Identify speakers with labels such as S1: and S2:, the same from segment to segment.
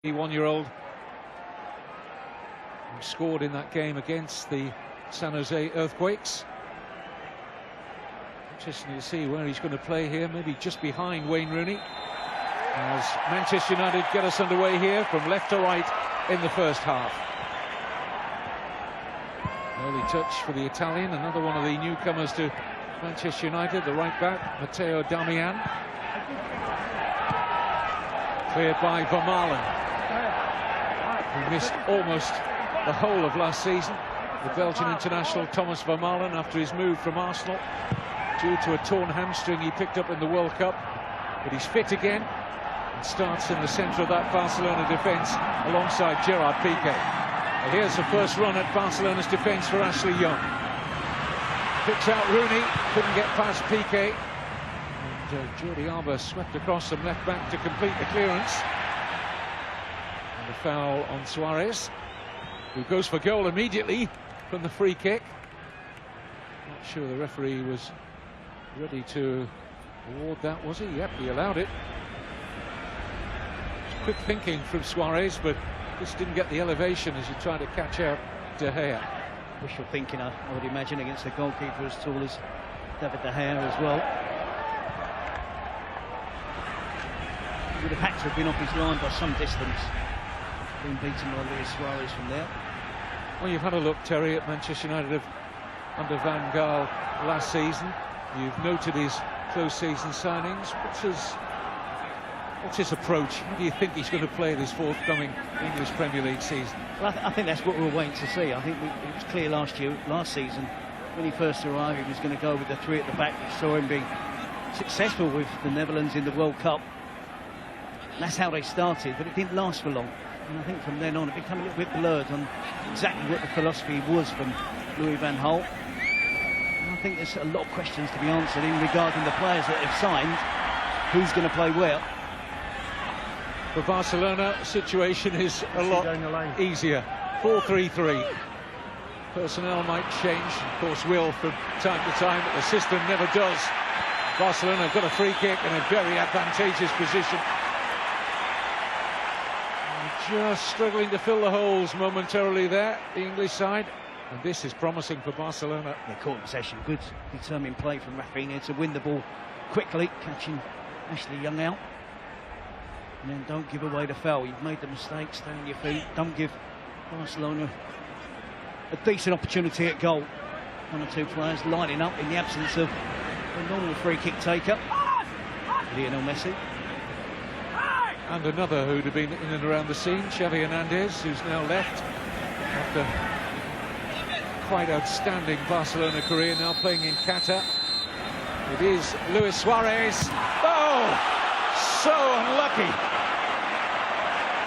S1: 21-year-old who scored in that game against the San Jose Earthquakes. Interesting to see where he's going to play here, maybe just behind Wayne Rooney, as Manchester United get us underway here from left to right in the first half. Early touch for the Italian, another one of the newcomers to Manchester United, the right back, Matteo Darmian. Cleared by Vermaelen, who missed almost the whole of last season. The Belgian international Thomas Vermaelen, after his move from Arsenal due to a torn hamstring he picked up in the World Cup, but he's fit again and starts in the centre of that Barcelona defence alongside Gerard Piqué. And here's the first run at Barcelona's defence for Ashley Young. Picks out Rooney, couldn't get past Piqué. Jordi Alba swept across from left back to complete the clearance. And a foul on Suarez, who goes for goal immediately from the free kick. Not sure the referee was ready to award that, was he? Yep, he allowed it. Quick thinking from Suarez, but just didn't get the elevation as he tried to catch out De Gea.
S2: Wishful thinking, I would imagine, against a goalkeeper as tall as David De Gea as well. He would have had to have been off his line by some distance, being beaten by Luis Suarez from there.
S1: Well, you've had a look, Terry, at Manchester United under Van Gaal last season. You've noted his close season signings. What's his approach? How do you think he's going to play this forthcoming English Premier League season?
S2: Well, I think that's what we're waiting to see. I think it was clear last season, when he first arrived, he was going to go with the three at the back. We saw him being successful with the Netherlands in the World Cup. And that's how they started, but it didn't last for long. And I think from then on it became a little bit blurred on exactly what the philosophy was from Louis van Gaal. And I think there's a lot of questions to be answered in regarding the players that they've signed. Who's going to play where?
S1: For Barcelona, the situation is a lot easier. 4-3-3. Personnel might change, of course will from time to time, but the system never does. Barcelona have got a free kick in a very advantageous position. Just struggling to fill the holes momentarily there, the English side. And this is promising for Barcelona.
S2: They caught possession. Good determined play from Rafinha to win the ball quickly, catching Ashley Young out. And then don't give away the foul. You've made the mistake, stay on your feet. Don't give Barcelona a decent opportunity at goal. One or two players lining up in the absence of a normal free kick taker, Lionel Messi.
S1: And another who'd have been in and around the scene, Xavi Hernandez, who's now left after quite outstanding Barcelona career, now playing in Qatar. It is Luis Suarez. Oh, so unlucky.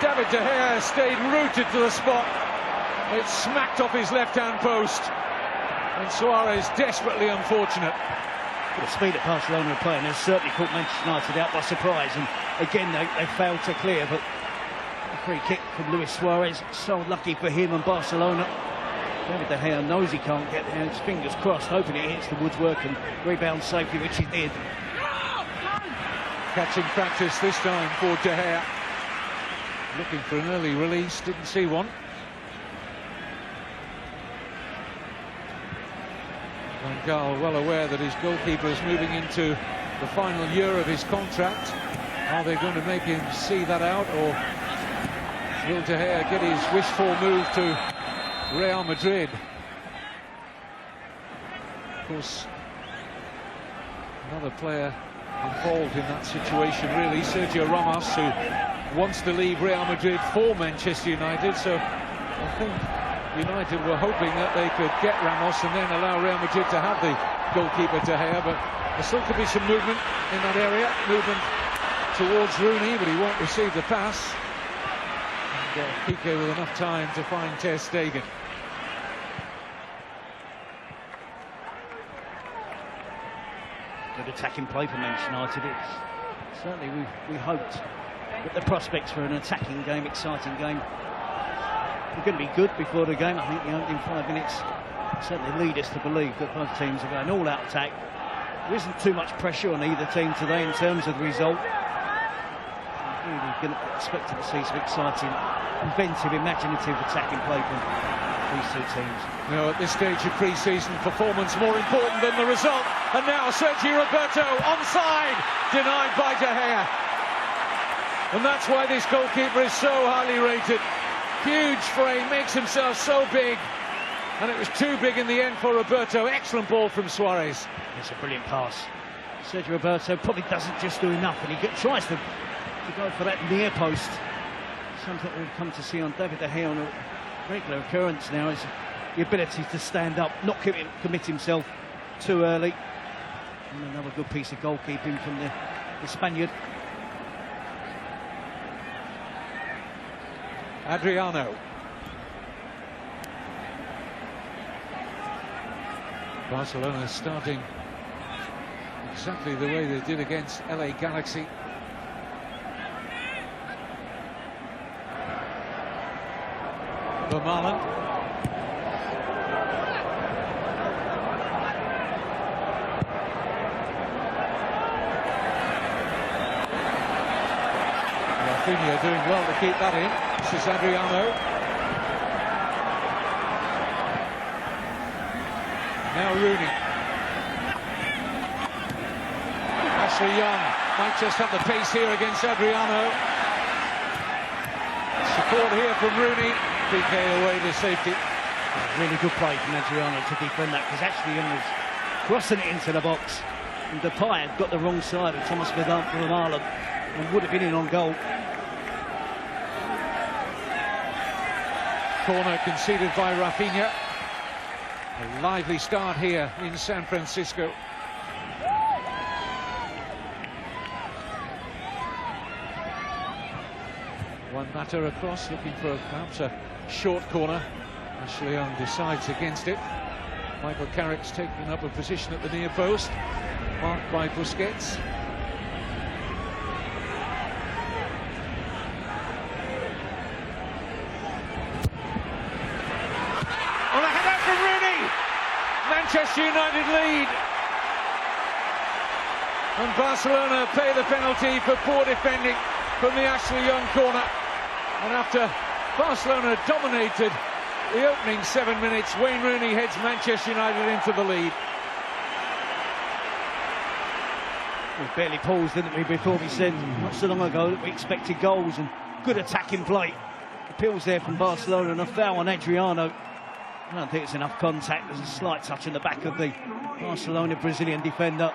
S1: David De Gea stayed rooted to the spot. It smacked off his left-hand post. And Suarez desperately unfortunate.
S2: The speed that Barcelona are playing has certainly caught Manchester United out by surprise, and again they failed to clear, but a free kick from Luis Suarez, so lucky for him and Barcelona. David De Gea knows he can't get there, his fingers crossed, hoping it hits the woodwork and rebounds safely, which he did.
S1: Catching practice this time for De Gea. Looking for an early release, didn't see one. Van Gaal well aware that his goalkeeper is moving into the final year of his contract. Are they going to make him see that out, or will De Gea get his wish-for move to Real Madrid? Of course, another player involved in that situation, really, Sergio Ramos, who wants to leave Real Madrid for Manchester United. So I think United were hoping that they could get Ramos and then allow Real Madrid to have the goalkeeper De Gea, but there still could be some movement in that area. Movement towards Rooney, but he won't receive the pass. And Piqué with enough time to find Ter Stegen.
S2: Good attacking play for Manchester United. It's certainly we hoped that the prospects for an attacking game, exciting game, were going to be good before the game. I think the opening 5 minutes certainly lead us to believe that both teams are going all out attack. There isn't too much pressure on either team today in terms of the result. Really expected to see some exciting, inventive, imaginative attacking play from these two teams.
S1: No, at this stage of pre-season, performance more important than the result. And now Sergio Roberto onside, denied by De Gea. And that's why this goalkeeper is so highly rated. Huge frame, makes himself so big. And it was too big in the end for Roberto. Excellent ball from Suarez.
S2: It's a brilliant pass. Sergio Roberto probably doesn't just do enough, and he tries to go for that near post. Something we've come to see on David De Gea on a regular occurrence now is the ability to stand up, not commit himself too early. And another good piece of goalkeeping from the Spaniard.
S1: Adriano. Barcelona starting exactly the way they did against LA Galaxy. Vermaelen. Rafinha doing well to keep that in. This is Adriano. Now Rooney. Ashley Young might just have the pace here against Adriano. Support here from Rooney. PK away to safety.
S2: Really good play from Adriano to defend that, because Ashley Young was crossing it into the box. And Depay had got the wrong side of Thomas Vermaelen and would have been in on goal.
S1: Corner conceded by Rafinha. A lively start here in San Francisco. One batter across, looking for perhaps a short corner. Ashley Young decides against it. Michael Carrick's taking up a position at the near post, marked by Busquets. Manchester United lead, and Barcelona pay the penalty for poor defending from the Ashley Young corner. And after Barcelona dominated the opening 7 minutes, Wayne Rooney heads Manchester United into the lead.
S2: We barely paused, didn't we, before we said not so long ago that we expected goals and good attacking play. Appeals there from Barcelona, and a foul on Adriano. I don't think it's enough contact. There's a slight touch in the back of the Barcelona Brazilian defender.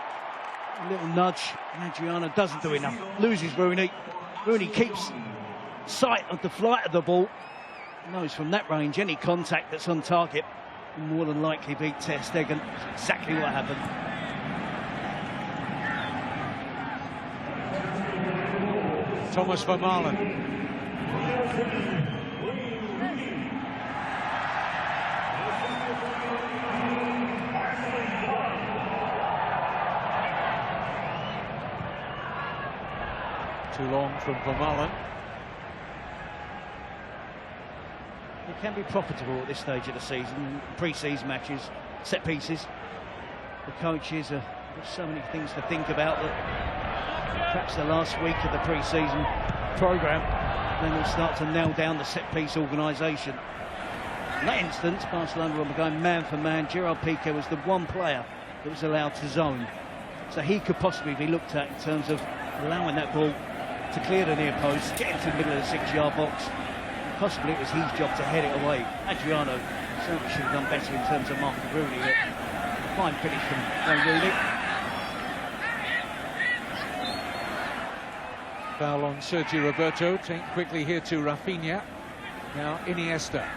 S2: A little nudge, and Adriano doesn't do enough. Loses Rooney. Rooney keeps sight of the flight of the ball. Knows from that range any contact that's on target will more than likely beat Ter Stegen. That's exactly what happened.
S1: Thomas Vermaelen. Too long from Vermaelen.
S2: It can be profitable at this stage of the season, pre-season matches, set pieces. The coaches have so many things to think about that perhaps the last week of the pre-season programme, then they'll start to nail down the set-piece organisation. In that instance, Barcelona were going man for man. Gerard Piqué was the one player that was allowed to zone. So he could possibly be looked at in terms of allowing that ball to clear the near post, get into the middle of the 6-yard box. Possibly it was his job to head it away. Adriano certainly should have done better in terms of marking Rooney. Fine finish from Wayne Rooney.
S1: Foul on Sergio Roberto. Take quickly here to Rafinha. Now Iniesta,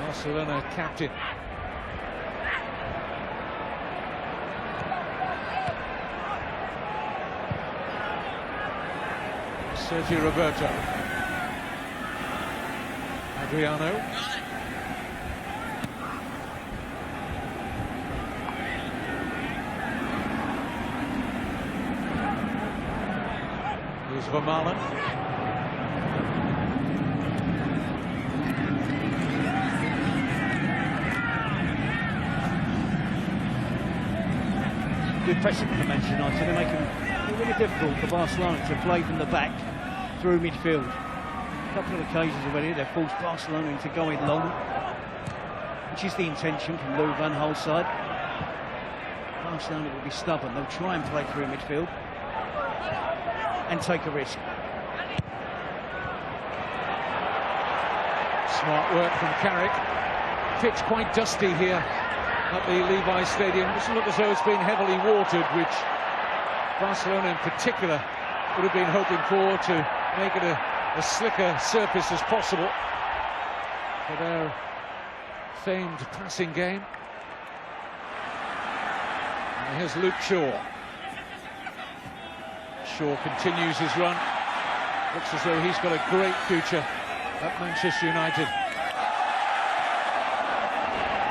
S1: Barcelona captain. Sergio Roberto. Adriano. Here's Vermaelen.
S2: Good pressing from Manchester United. They're making it really difficult for Barcelona to play from the back. through midfield. A couple of occasions already, they've forced Barcelona into going long, which is the intention from Lou van Gaal's side. Barcelona will be stubborn. They'll try and play through midfield and take a risk.
S1: Smart work from Carrick. Pitch quite dusty here at the Levi Stadium. Doesn't look as though it's been heavily watered, which Barcelona in particular would have been hoping for, to make it a slicker surface as possible for their famed passing game. And here's Luke Shaw. Shaw continues his run. Looks as though he's got a great future at Manchester United.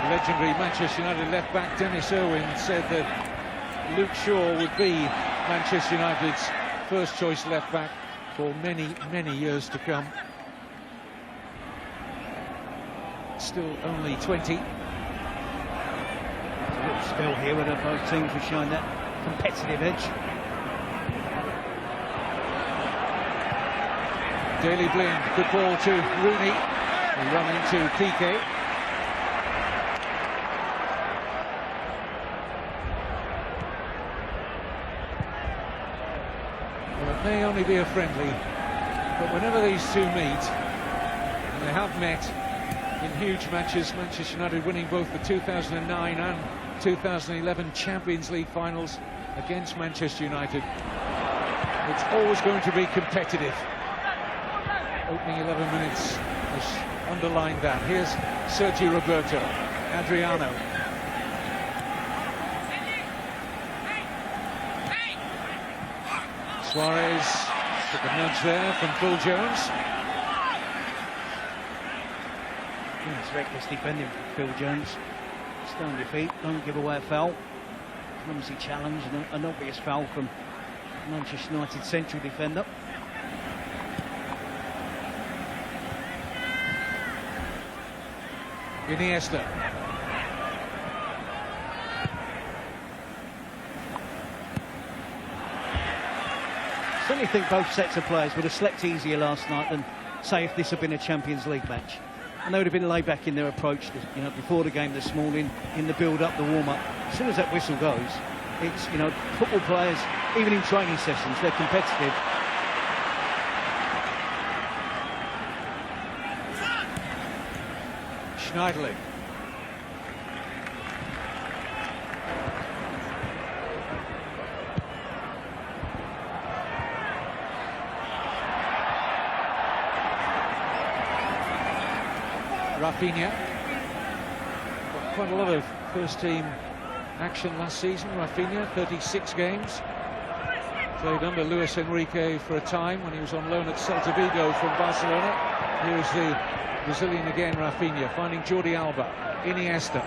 S1: Legendary Manchester United left-back Dennis Irwin said that Luke Shaw would be Manchester United's first-choice left-back for many, many years to come. Still only 20.
S2: A little spell here where both teams were showing that competitive edge.
S1: Daley Blind, good ball to Rooney. We run into Piqué. Well, it may only be a friendly, but whenever these two meet, and they have met in huge matches, Manchester United winning both the 2009 and 2011 Champions League finals against Manchester United, it's always going to be competitive. Opening 11 minutes has underlined that. Here's Sergi Roberto, Adriano. Suarez took a nudge there from Phil Jones.
S2: It's reckless defending from Phil Jones. Stay on your feet, don't give away a foul. Clumsy challenge and an obvious foul from Manchester United central defender.
S1: Iniesta.
S2: Certainly think both sets of players would have slept easier last night than, say, if this had been a Champions League match. And they would have been laid back in their approach, you know, before the game this morning, in the build-up, the warm-up. As soon as that whistle goes, it's, you know, football players, even in training sessions, they're competitive.
S1: Schneiderlin. Rafinha. Got quite a lot of first-team action last season. Rafinha, 36 games. Played under Luis Enrique for a time when he was on loan at Celta Vigo from Barcelona. Here's the Brazilian again, Rafinha, finding Jordi Alba. Iniesta.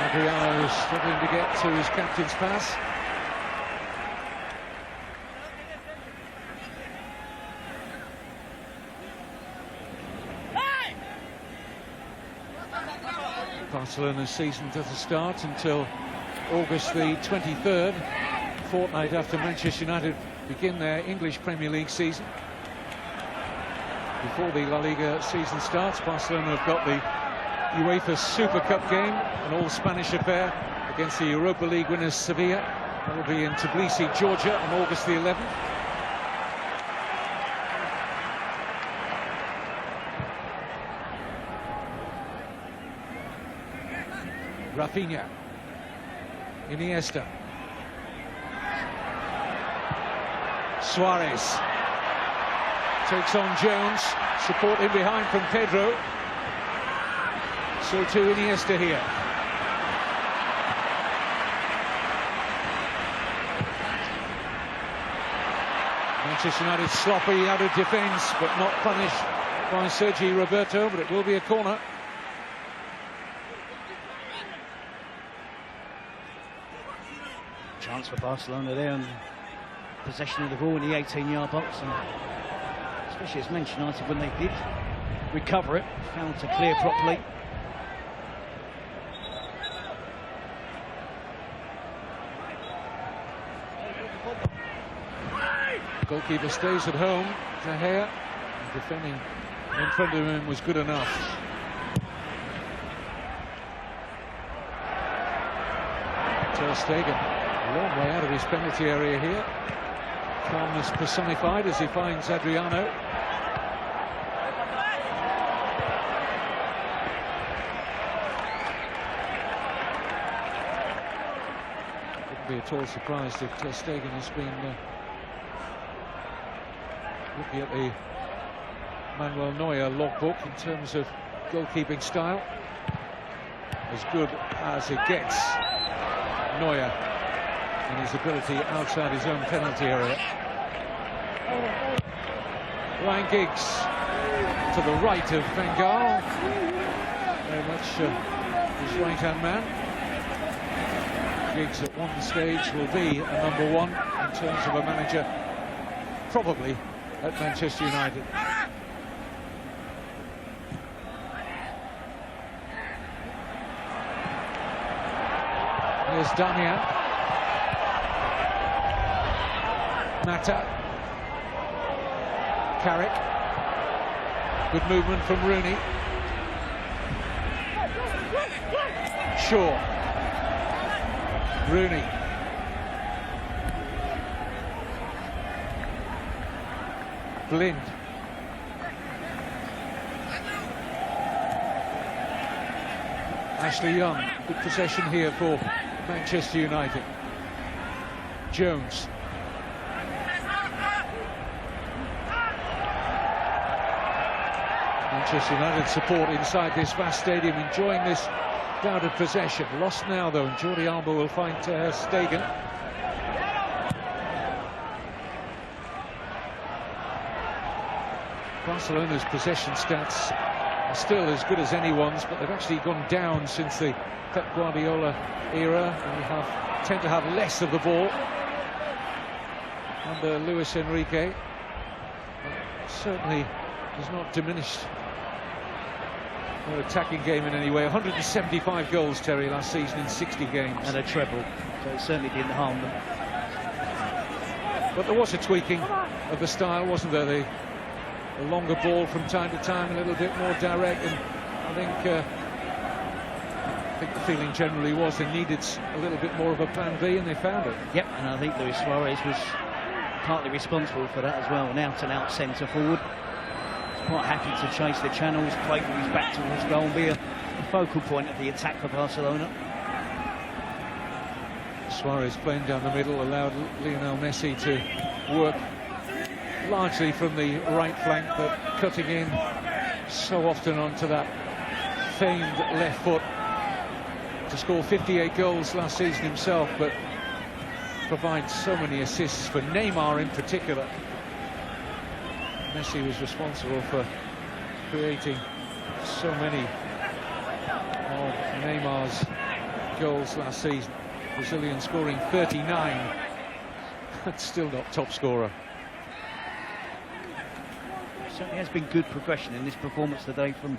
S1: Adriano is struggling to get to his captain's pass. Barcelona's season doesn't start until August the 23rd, a fortnight after Manchester United begin their English Premier League season. Before the La Liga season starts, Barcelona have got the UEFA Super Cup game, an all-Spanish affair against the Europa League winners Sevilla. That will be in Tbilisi, Georgia on August the 11th. Rafinha. Iniesta. Suarez takes on Jones, support in behind from Pedro. So too Iniesta here. Manchester United sloppy out of defence, but not punished by Sergi Roberto, but it will be a corner.
S2: Chance for Barcelona there, and possession of the ball in the 18-yard box, and especially as Manchester United, when they did recover it, failed to clear properly.
S1: Goalkeeper stays at home. De Gea, defending in front of him was good enough. Ter Stegen, a long way out of his penalty area here. Calmness personified as he finds Adriano. Wouldn't be at all surprised if Ter Stegen has been looking at the Manuel Neuer logbook in terms of goalkeeping style. As good as it gets, Neuer, in his ability outside his own penalty area. Ryan Giggs to the right of Van Gaal, very much his right-hand man. Giggs at one stage will be a #1 in terms of a manager, probably at Manchester United. Here's Damian. Mata. Carrick. Good movement from Rooney. Shaw. Rooney. Blind. Ashley Young. Good possession here for Manchester United. Jones. Manchester United support inside this vast stadium, enjoying this bout of possession. Lost now though, and Jordi Alba will find Ter Stegen. Barcelona's possession stats are still as good as anyone's, but they've actually gone down since the Pep Guardiola era, and we tend to have less of the ball under Luis Enrique. But certainly has not diminished their attacking game in any way. 175 goals, Terry, last season in 60 games.
S2: And a treble, so it certainly didn't harm them.
S1: But there was a tweaking of the style, wasn't there? The longer ball from time to time, a little bit more direct, and I think the feeling generally was they needed a little bit more of a plan B, and they found it.
S2: Yep, and I think Luis Suarez was partly responsible for that as well. An out-and-out centre forward. He's quite happy to chase the channels, play with his back towards goal, and be a focal point of the attack for Barcelona.
S1: Suarez playing down the middle allowed Lionel Messi to work largely from the right flank, but cutting in so often onto that famed left foot. To score 58 goals last season himself, but provides so many assists for Neymar in particular. Messi was responsible for creating so many of Neymar's goals last season. Brazilian scoring 39, but still not top scorer.
S2: Certainly has been good progression in this performance today from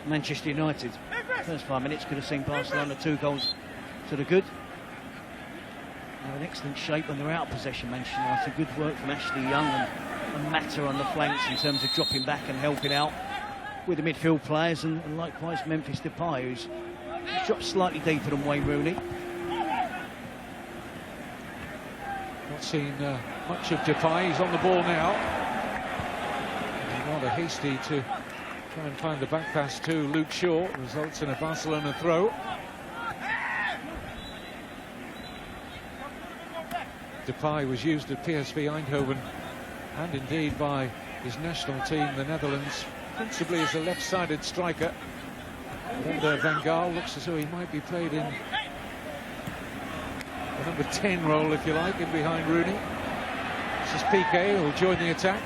S2: Manchester United. First 5 minutes could have seen Barcelona 2 goals to the good. They're in excellent shape when they're out of possession, Manchester United. Good work from Ashley Young and Mata on the flanks in terms of dropping back and helping out with the midfield players, and likewise Memphis Depay, who's dropped slightly deeper than Wayne Rooney.
S1: Not seen much of Depay. He's on the ball now. He's rather hasty to try and find the back pass to Luke Shaw. Results in a Barcelona throw. Depay was used at PSV Eindhoven and indeed by his national team, the Netherlands, principally as a left-sided striker. Under Van Gaal, looks as though he might be played in the number 10 role, if you like, in behind Rooney. This is Piqué, who will join the attack.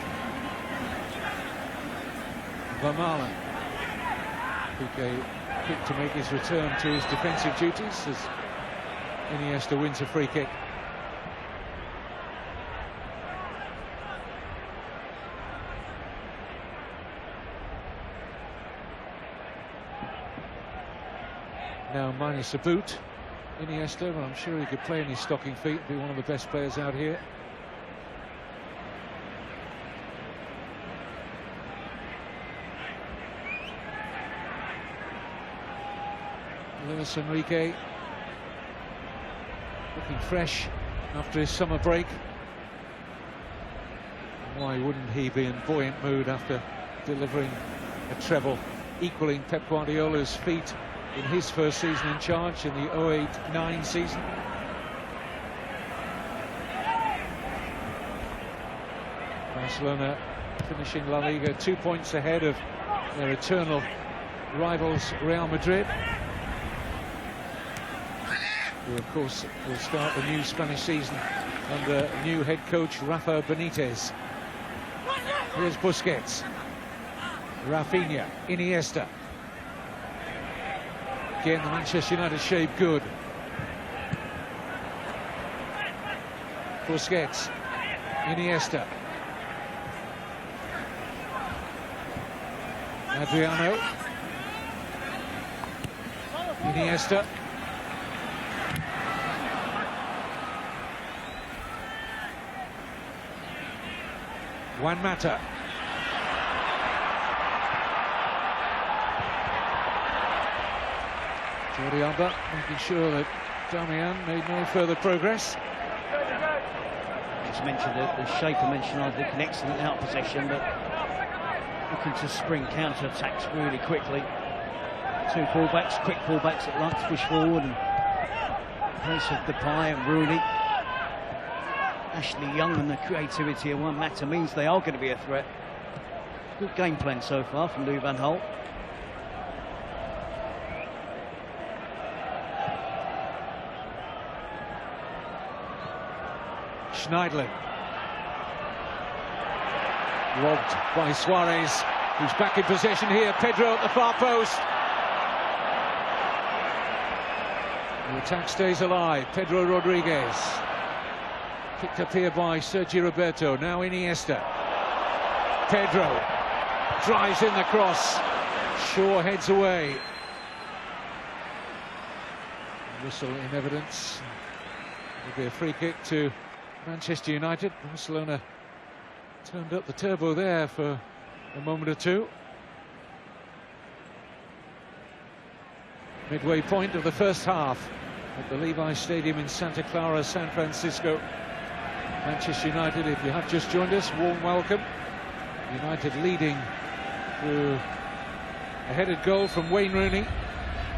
S1: Vermaelen. Piqué quick to make his return to his defensive duties as Iniesta wins a free kick. Now minus a boot, Iniesta, but I'm sure he could play in his stocking feet, be one of the best players out here. Luis Enrique looking fresh after his summer break. Why wouldn't he be in buoyant mood after delivering a treble, equaling Pep Guardiola's feat in his first season in charge in the 08-09 season? Barcelona finishing La Liga 2 points ahead of their eternal rivals Real Madrid, who of course will start the new Spanish season under new head coach Rafa Benitez. Here's Busquets, Rafinha, Iniesta. Again, the Manchester United shape good. Busquets, Iniesta. Adriano, Iniesta, Juan Mata, Jordi Alba making sure that Damian made no further progress.
S2: Just mentioned the Shaper mentioned I was looking excellent out of possession, but looking to spring counter-attacks really quickly. Two fullbacks, quick fullbacks that like to push forward, and pace of Depay and Rooney. Ashley Young and the creativity of Juan Mata means they are going to be a threat. Good game plan so far from Lou van Gaal.
S1: Schneidlin. Robbed by Suarez, who's back in possession here. Pedro at the far post. The attack stays alive. Pedro Rodriguez. Picked up here by Sergio Roberto. Now Iniesta. Pedro drives in the cross. Shaw heads away. Whistle in evidence. It'll be a free kick to Manchester United. Barcelona turned up the turbo there for a moment or two. Midway point of the first half at the Levi Stadium in Santa Clara, San Francisco. Manchester United, if you have just joined us, warm welcome. United leading through a headed goal from Wayne Rooney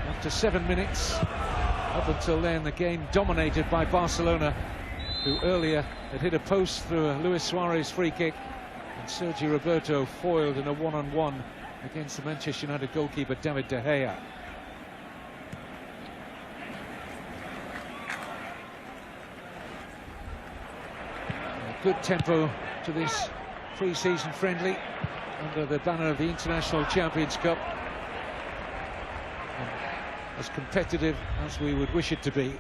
S1: after 7 minutes. Up until then, the game dominated by Barcelona, who earlier had hit a post through a Luis Suarez free kick, and Sergio Roberto foiled in a one-on-one against the Manchester United goalkeeper David De Gea. Good tempo to this pre-season friendly under the banner of the International Champions Cup, and as competitive as we would wish it to be.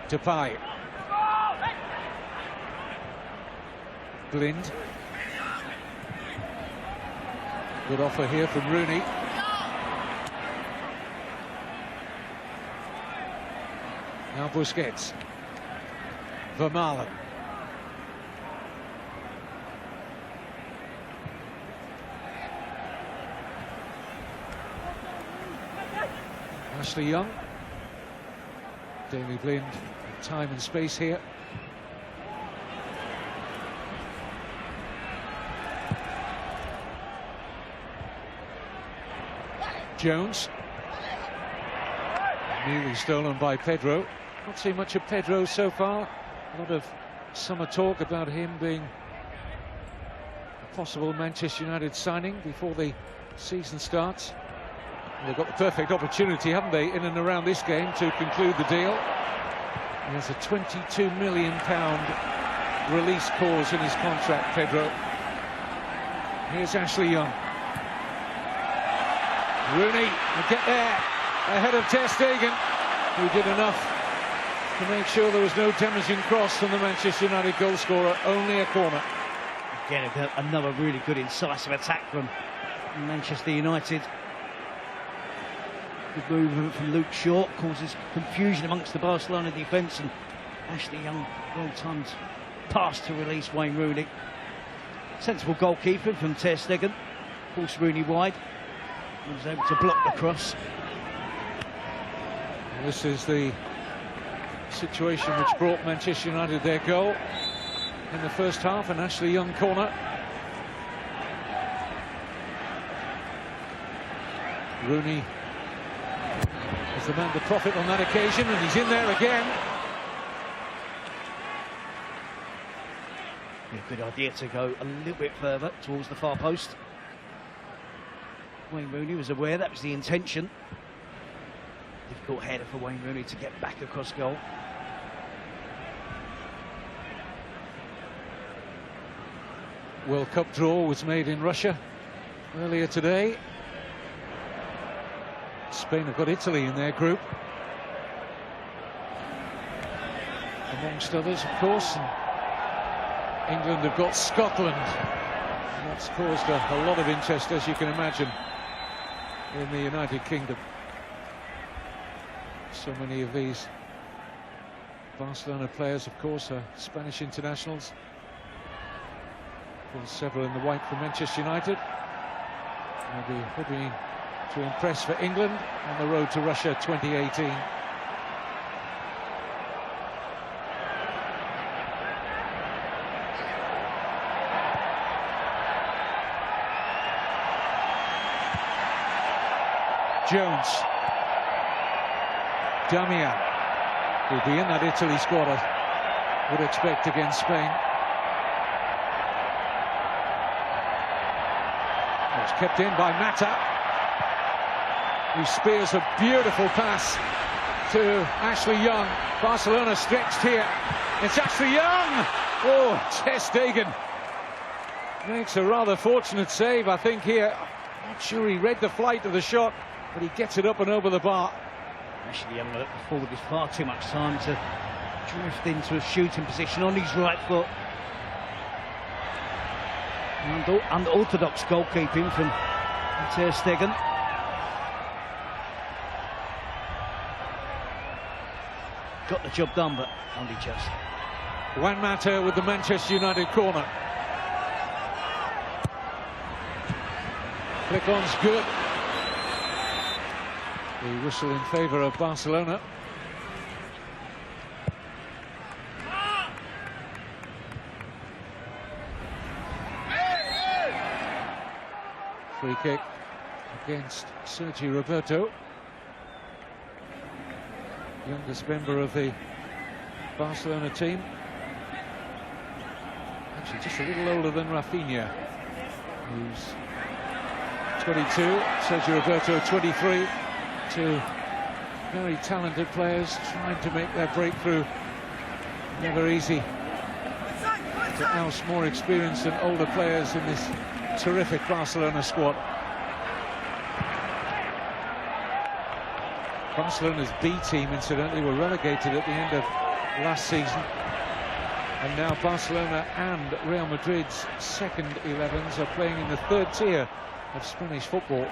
S1: Depay. Blind. Good offer here from Rooney. Now Busquets. Vermaelen. Ashley Young. Daley Blind. Time and space here. Jones. Nearly stolen by Pedro. Not seen much of Pedro so far. A lot of summer talk about him being a possible Manchester United signing before the season starts. And they've got the perfect opportunity, haven't they, in and around this game to conclude the deal. There's a £22 million release clause in his contract, Pedro. Here's Ashley Young. Rooney will get there ahead of Ter Stegen, who did enough to make sure there was no damaging cross from the Manchester United goal scorer. Only a corner.
S2: Again, another really good incisive attack from Manchester United. Good movement from Luke Shaw causes confusion amongst the Barcelona defence, and Ashley Young, well-timed pass to release Wayne Rooney. Sensible goalkeeping from Ter Stegen. Forced Rooney wide. He was able to block the cross.
S1: This is the situation which brought Manchester United their goal in the first half, an Ashley Young corner. Rooney is the man to profit on that occasion, and he's in there again.
S2: Good idea to go a little bit further towards the far post. Wayne Rooney was aware that was the intention. Difficult header for Wayne Rooney to get back across goal.
S1: World Cup draw was made in Russia earlier today. Spain have got Italy in their group, amongst others, of course. And England have got Scotland. And that's caused a lot of interest, as you can imagine, in the United Kingdom. So many of these Barcelona players, of course, are Spanish internationals. Of course, several in the white for Manchester United. They'll be hoping to impress for England on the road to Russia 2018. Jones. Damian will be in that Italy squad, I would expect, against Spain. It's kept in by Mata, who spears a beautiful pass to Ashley Young. Barcelona stretched here. It's Ashley Young! Oh, Ter Stegen makes a rather fortunate save, I think, here. Not sure he read the flight of the shot, but he gets it up and over the bar.
S2: Ashley Young looked forward with far too much time to drift into a shooting position on his right foot. Unorthodox goalkeeping from Ter Stegen. Got the job done, but only just.
S1: Juan Mata with the Manchester United corner. Flick-on's good. The whistle in favour of Barcelona. Free kick against Sergi Roberto, youngest member of the Barcelona team. Actually, just a little older than Rafinha, who's 22. Sergi Roberto, 23. Two very talented players trying to make their breakthrough. Never easy to oust more experienced and older players in this terrific Barcelona squad. Barcelona's B team, incidentally, were relegated at the end of last season, and now Barcelona and Real Madrid's second 11s are playing in the third tier of Spanish football.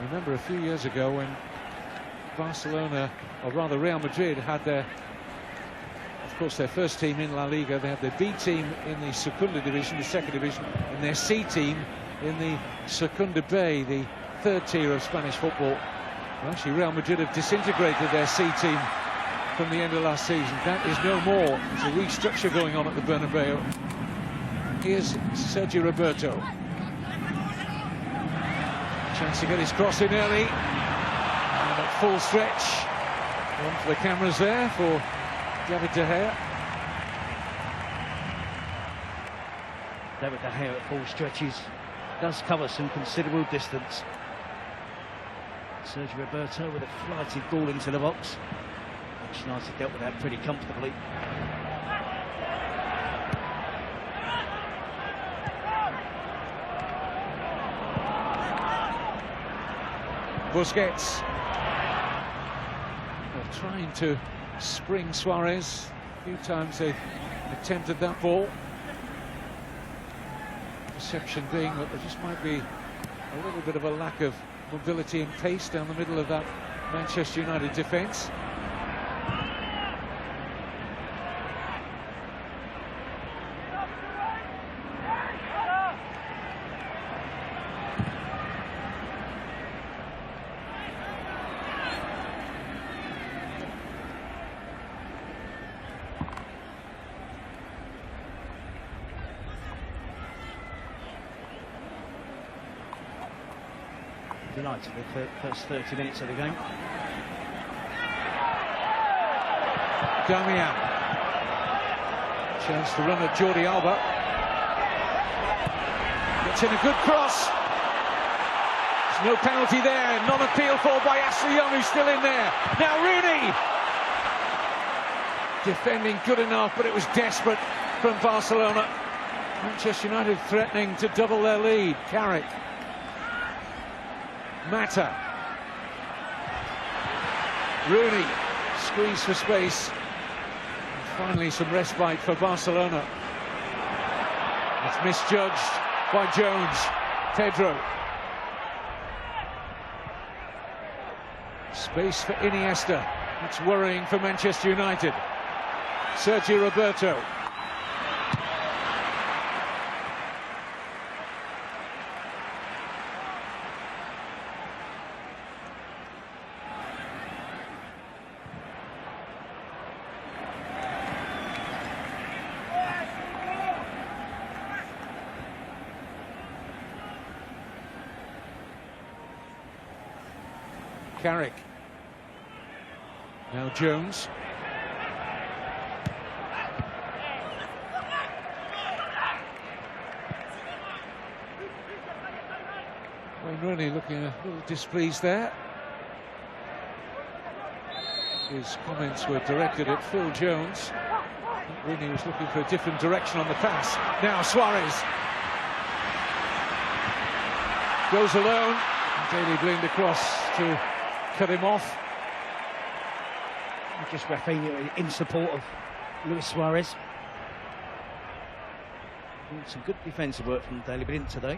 S1: Remember a few years ago when Barcelona, or rather Real Madrid, had their, of course, their first team in La Liga. They had their B team in the Segunda division, the second division, and their C team in the Segunda B, the third tier of Spanish football. Well, actually, Real Madrid have disintegrated their C team from the end of last season. That is no more. There's a restructure going on at the Bernabeu. Here's Sergi Roberto. Chance to get his cross in early. And at full stretch. One for the cameras there for David De Gea.
S2: David De Gea at full stretches does cover some considerable distance. Sergio Roberto with a flighted ball into the box. Manchester United dealt with that pretty comfortably.
S1: Busquets. They're trying to spring Suarez. A few times they attempted that ball. perception being that there just might be a little bit of a lack of mobility and pace down the middle of that Manchester United defence.
S2: Delighted with the first 30 minutes of the game.
S1: Damian. Chance to run at Jordi Alba. Gets in a good cross. There's no penalty there. Non-appeal for by Ashley Young, who's still in there. Now Rooney. Defending good enough, but it was desperate from Barcelona. Manchester United threatening to double their lead. Carrick. Mata. Rooney. Squeeze for space. And finally some respite for Barcelona. It's misjudged by Jones. Pedro. Space for Iniesta. It's worrying for Manchester United. Sergio Roberto. Carrick. Now Jones. Wayne Rooney looking a little displeased there. His comments were directed at Phil Jones. I think Rooney was looking for a different direction on the pass. Now Suarez goes alone. Daley Blind across to cut him off.
S2: Just Rafinha in support of Luis Suarez. Some good defensive work from Daley Blind today.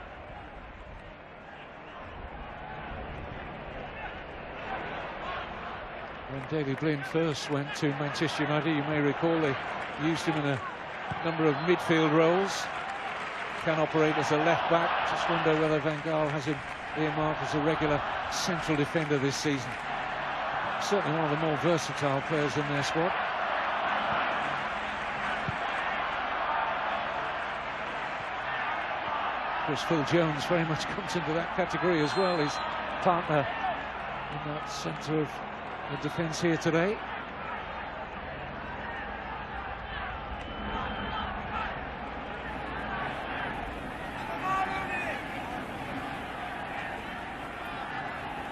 S1: When Daley Blind first went to Manchester United, you may recall they used him in a number of midfield roles. Can operate as a left back. Just wonder whether Van Gaal has him earmarked as a regular central defender this season. Certainly one of the more versatile players in their squad. Of course, Phil Jones very much comes into that category as well. His partner in that centre of the defence here today.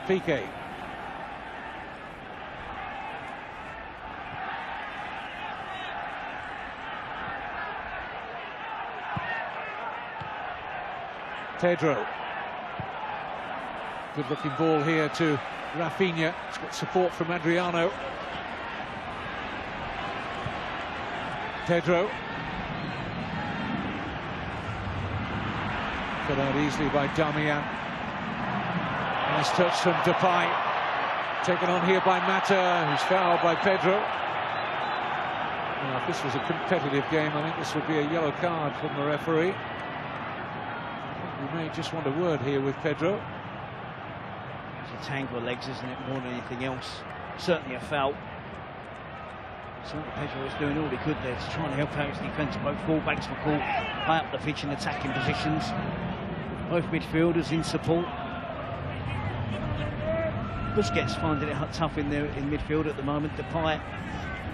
S1: Piqué. Pedro. Good looking ball here to Rafinha. It's got support from Adriano. Pedro. Cut out easily by Damian. Nice touch from Depay. Taken on here by Mata, who's fouled by Pedro. Now, if this was a competitive game, I think this would be a yellow card from the referee. We may just want a word here with Pedro.
S2: It's a tangle of legs, isn't it, more than anything else? Certainly a foul. So Pedro was doing all he could there to try and help out his defence. Both full-backs were caught high up the pitch in attacking positions. Both midfielders in support. Busquets finding it tough in there in midfield at the moment. Depay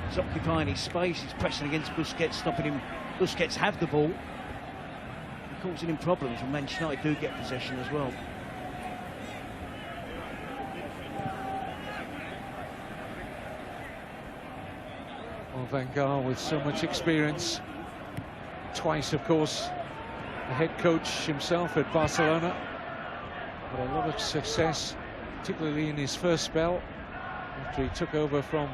S2: is occupying his space. He's pressing against Busquets, stopping him. Busquets have the ball, causing him problems when Manchester United do get possession as well.
S1: Well, Van Gaal with so much experience, twice of course the head coach himself at Barcelona, but a lot of success, particularly in his first spell after he took over from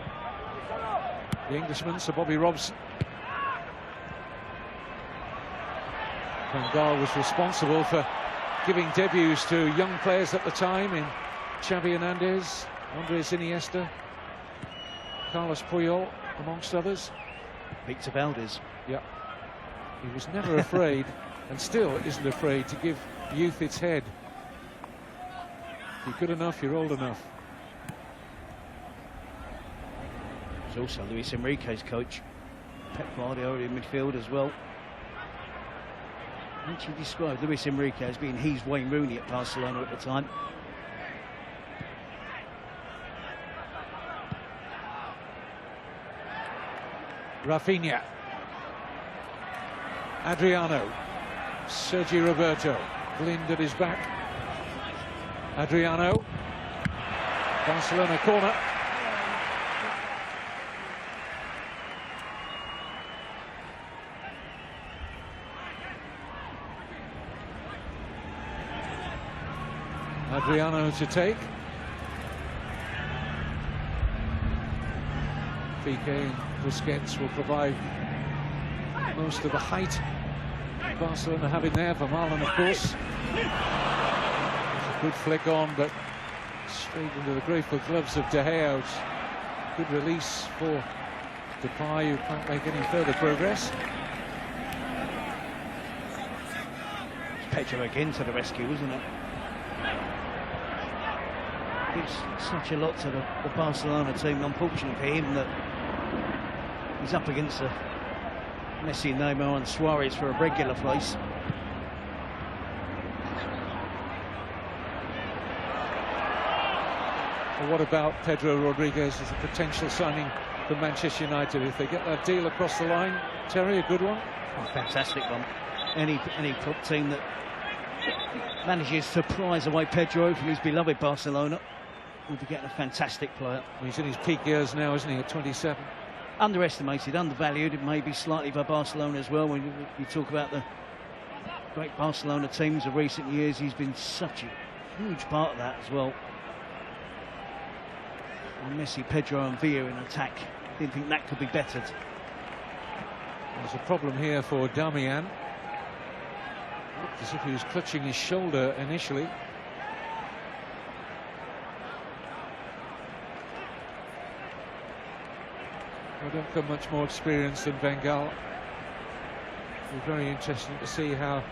S1: the Englishman, Sir Bobby Robson. Van Gaal was responsible for giving debuts to young players at the time in Xavi Hernandez, Andres Iniesta, Carlos Puyol, amongst others.
S2: Victor Valdez.
S1: Yeah. He was never afraid, and still isn't afraid, to give youth its head. If you're good enough, you're old enough.
S2: He's also Luis Enrique's coach. Pep Guardiola in midfield as well. Actually described Luis Enrique as being his Wayne Rooney at Barcelona at the time.
S1: Rafinha, Adriano, Sergi Roberto, Blind at his back. Adriano, Barcelona corner. Adriano to take. Piqué and Busquets will provide most of the height Barcelona have in there. Vermaelen, of course. It's a good flick on, but straight into the grateful gloves of De Gea. Good release for Depay, who can't make any further progress.
S2: Pedro again to the rescue, isn't it? Gives such a lot to the Barcelona team. Unfortunate for him that he's up against Messi, Neymar and Suarez for a regular place.
S1: Well, what about Pedro Rodriguez as a potential signing for Manchester United? If they get that deal across the line, Terry, a good one?
S2: Oh, fantastic one. Any team that manages to prize away Pedro from his beloved Barcelona will be getting a fantastic player.
S1: He's in his peak years now, isn't he, at 27?
S2: Underestimated, undervalued, maybe slightly by Barcelona as well. When you talk about the great Barcelona teams of recent years, he's been such a huge part of that as well. And Messi, Pedro and Villa in attack. Didn't think that could be bettered.
S1: There's a problem here for Damian. Looked as if he was clutching his shoulder initially. Well, don't come much more experience than Van Gaal. It'll be very interesting to see how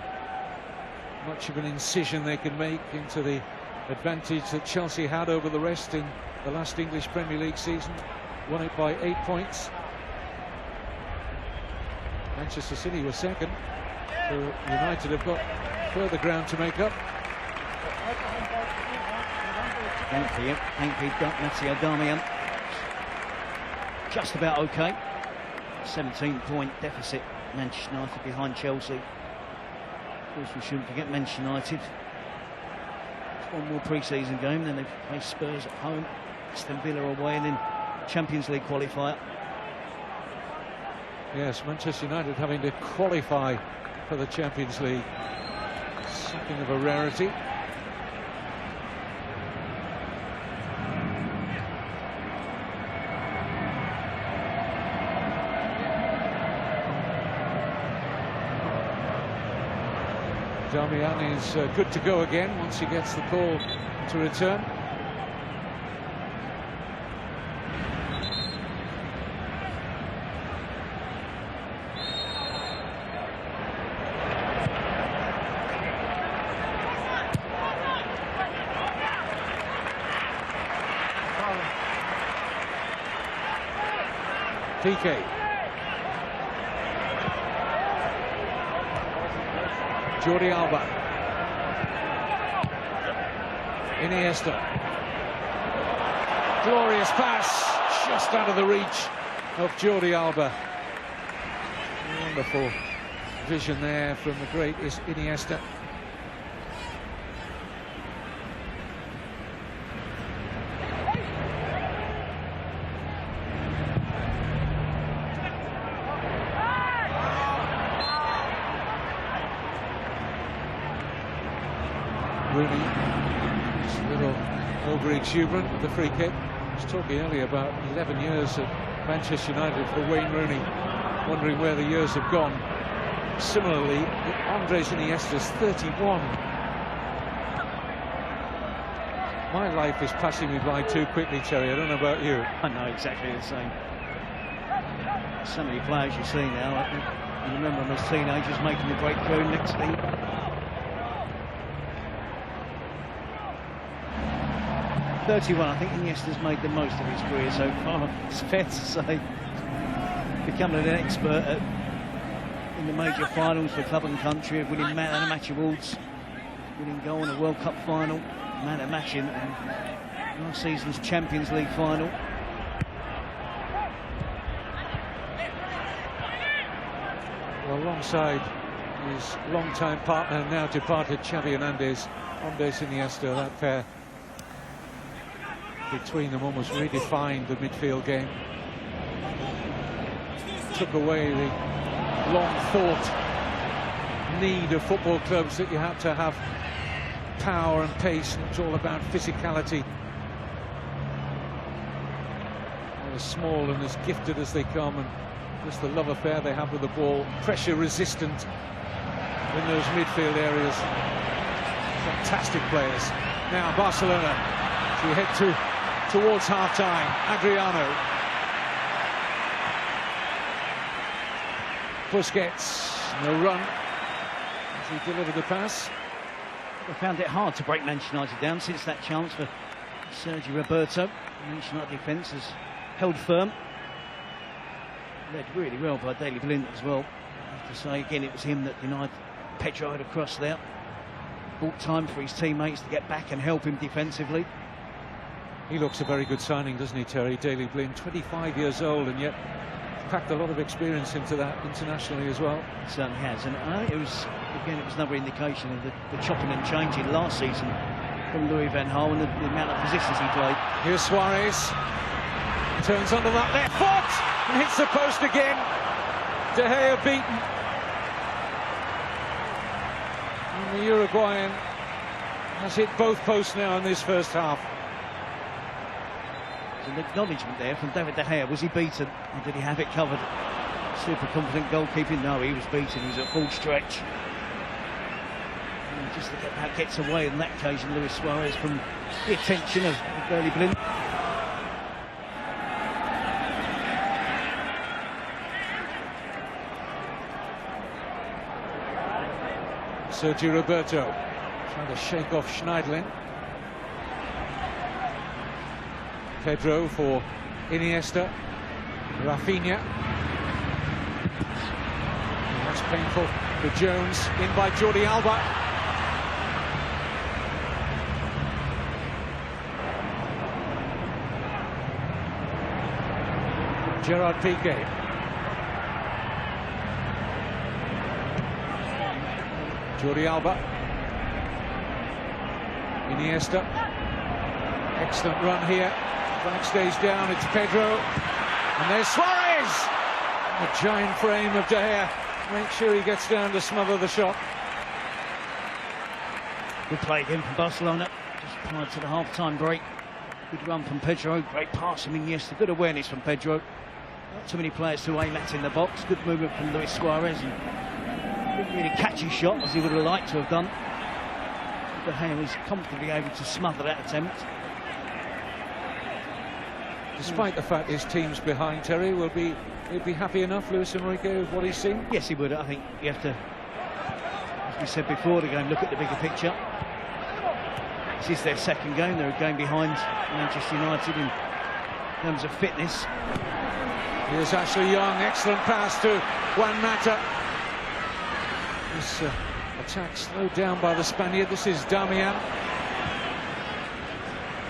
S1: much of an incision they can make into the advantage that Chelsea had over the rest in the last English Premier League season. Won it by 8 points. Manchester City were second, so United have got further ground to make up.
S2: Matteo Darmian. Just about okay. 17-point deficit, Manchester United behind Chelsea. Of course, we shouldn't forget Manchester United. It's one more pre-season game, then they face Spurs at home, Aston Villa away, and then Champions League qualifier.
S1: Yes, Manchester United having to qualify for the Champions League. Something of a rarity. Damian is good to go again once he gets the call to return. Piqué. Jordi Alba. Iniesta. Glorious pass, just out of the reach of Jordi Alba. Wonderful vision there from the great Iniesta. Rooney is a little over-exuberant with the free kick. I was talking earlier about 11 years at Manchester United for Wayne Rooney, wondering where the years have gone. Similarly, Andres Iniesta's 31. My life is passing me by too quickly, Terry. I don't know about you.
S2: I know exactly the same. So many players you see now. You remember them as teenagers making the breakthrough. Next thing, 31. I think Iniesta's made the most of his career so far. It's fair to say. Becoming an expert in the major finals for club and country, winning man of the match awards, winning goal in a World Cup final, man of match in last season's Champions League final.
S1: Well, alongside his long-time partner, now departed Xavi Hernandez, Andres Iniesta, that pair between them almost redefined the midfield game. Took away the long-thought need of football clubs that you had to have power and pace, and it's all about physicality. They're as small and as gifted as they come, and just the love affair they have with the ball, pressure resistant in those midfield areas. Fantastic players. Now Barcelona, as we head towards half-time. Adriano. Busquets, no run as he delivered the pass.
S2: They found it hard to break Manchester United down since that chance for Sergio Roberto. Manchester United defence has held firm. Led really well by Daley Blind as well. I have to say again, it was him that denied Pedro had a cross there. Bought time for his teammates to get back and help him defensively.
S1: He looks a very good signing, doesn't he, Terry? Daley Blind, 25 years old, and yet packed a lot of experience into that internationally as well.
S2: It certainly has, and it was another indication of the chopping and changing last season from Louis van Gaal and the amount of positions he played.
S1: Here's Suarez, turns under that left foot and hits the post again. De Gea beaten, and the Uruguayan has hit both posts now in this first half.
S2: There's an acknowledgement there from David De Gea. Was he beaten, or did he have it covered? Super confident goalkeeping. No, he was beaten. He was at full stretch. And just to get back, gets away on that occasion, Luis Suarez, from the attention of Daley Blind.
S1: Sergio Roberto trying to shake off Schneiderlin. Pedro for Iniesta. Rafinha. That's painful for Jones. In by Jordi Alba. Gerard Piqué. Jordi Alba. Iniesta. Excellent run here. Backstage down, it's Pedro, and there's Suarez! A giant frame of De Gea. Make sure he gets down to smother the shot.
S2: Good play again from Barcelona, just prior to the half-time break. Good run from Pedro, great pass from Iniesta, good awareness from Pedro. Not too many players to aim at in the box. Good movement from Luis Suarez, and didn't really catch his shot as he would have liked to have done. De Gea was comfortably able to smother that attempt.
S1: Despite the fact his team's behind, Terry, he'll be happy enough, Luis Enrique, with what he's seen?
S2: Yes, he would. I think you have to, as we said before, to go and look at the bigger picture. This is their second game. They're a game behind Manchester United in terms of fitness.
S1: Here's Ashley Young, excellent pass to Juan Mata. This attack slowed down by the Spaniard. This is Damian.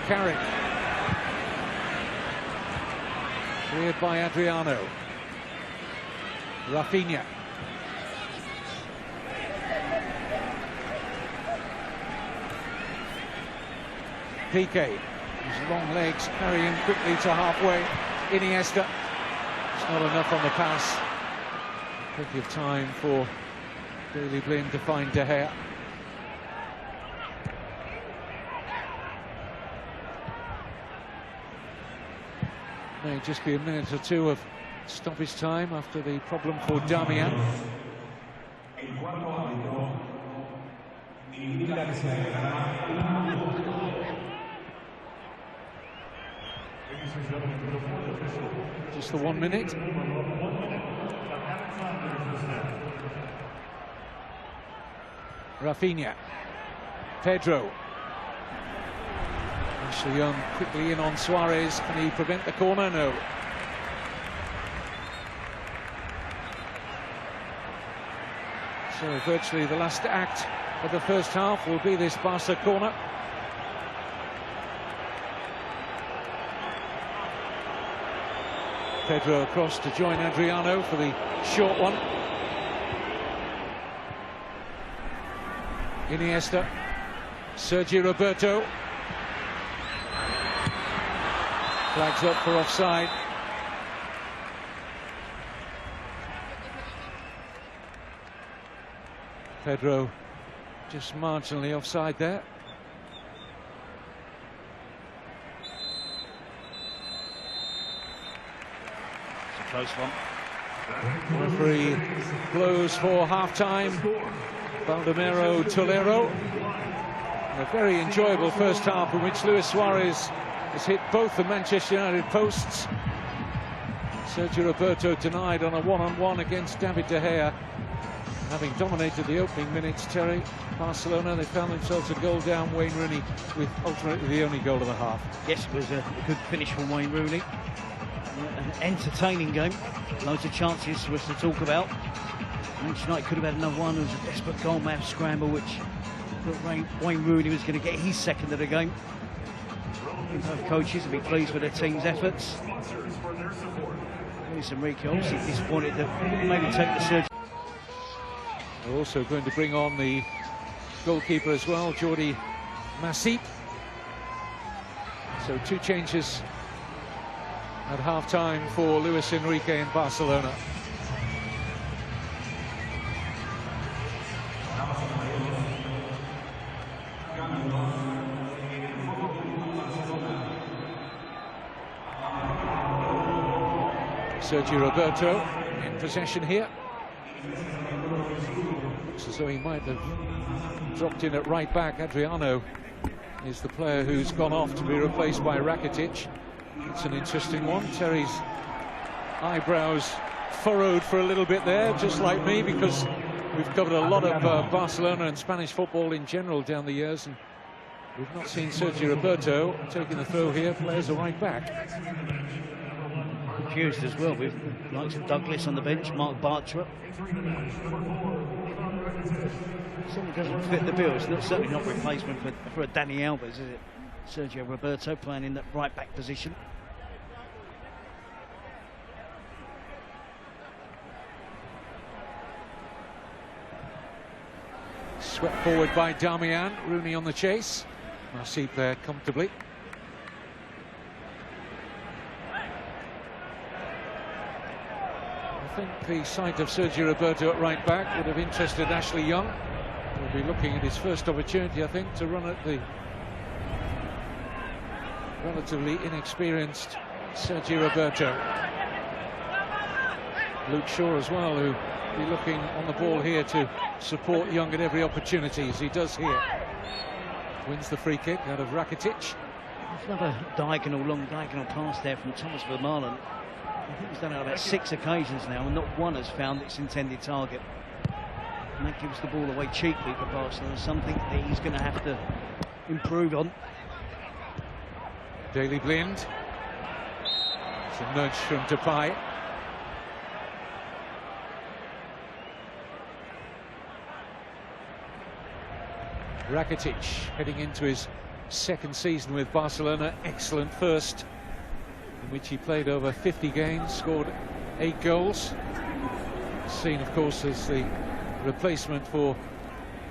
S1: Carrick. Cleared by Adriano. Rafinha. Piqué. His long legs carry him quickly to halfway. Iniesta. It's not enough on the pass. Plenty of time for Daley Blind to find De Gea. May just be a minute or two of stoppage time after the problem for Damian. Just the 1 minute. Rafinha. Pedro. Ashley Young quickly in on Suarez. Can he prevent the corner? No. So virtually the last act of the first half will be this Barca corner. Pedro across to join Adriano for the short one. Iniesta, Sergio Roberto. Flags up for offside. Pedro just marginally offside there.
S2: It's a close one.
S1: Referee blows for half-time. Baldomero Tolero. A very enjoyable first half in which Luis Suarez has hit both the Manchester United posts. Sergio Roberto denied on a one-on-one against David De Gea. Having dominated the opening minutes, Terry, Barcelona, they found themselves a goal down. Wayne Rooney with ultimately the only goal of the half.
S2: Yes, it was a good finish from Wayne Rooney. An entertaining game. Loads of chances for us to talk about. Manchester United could have had another one. It was a desperate goal map scramble, which Wayne Rooney was going to get his second of the game. Both coaches will be pleased with their team's efforts. Luis Enrique obviously disappointed that maybe take the surgery.
S1: We're also going to bring on the goalkeeper as well, Jordi Masip. So 2 changes at half-time for Luis Enrique in Barcelona. Sergio Roberto in possession here. Looks as though he might have dropped in at right back. Adriano is the player who's gone off to be replaced by Rakitic. It's an interesting one. Terry's eyebrows furrowed for a little bit there, just like me, because we've covered a lot of Barcelona and Spanish football in general down the years, and we've not seen Sergio Roberto taking the throw here. Players are right back.
S2: Confused as well with likes of Douglas on the bench, Mark Bartra. Certainly doesn't fit the bill. It's certainly not a replacement for a Dani Alves, is it? Sergio Roberto playing in that right back position.
S1: Swept forward by Darmian. Rooney on the chase. Masip there comfortably. I think the sight of Sergio Roberto at right back would have interested Ashley Young. He'll be looking at his first opportunity, I think, to run at the relatively inexperienced Sergio Roberto. Luke Shaw as well, who'll be looking on the ball here to support Young at every opportunity, as he does here. Wins the free kick out of Rakitic.
S2: Another long diagonal pass there from Thomas Vermaelen. I think he's done it on about 6 occasions now, and not one has found its intended target. And that gives the ball away cheaply for Barcelona, something that he's going to have to improve on.
S1: Daley Blind. It's a nudge from Depay. Rakitic heading into his second season with Barcelona. Excellent first, in which he played over 50 games, scored 8 goals. Seen, of course, as the replacement for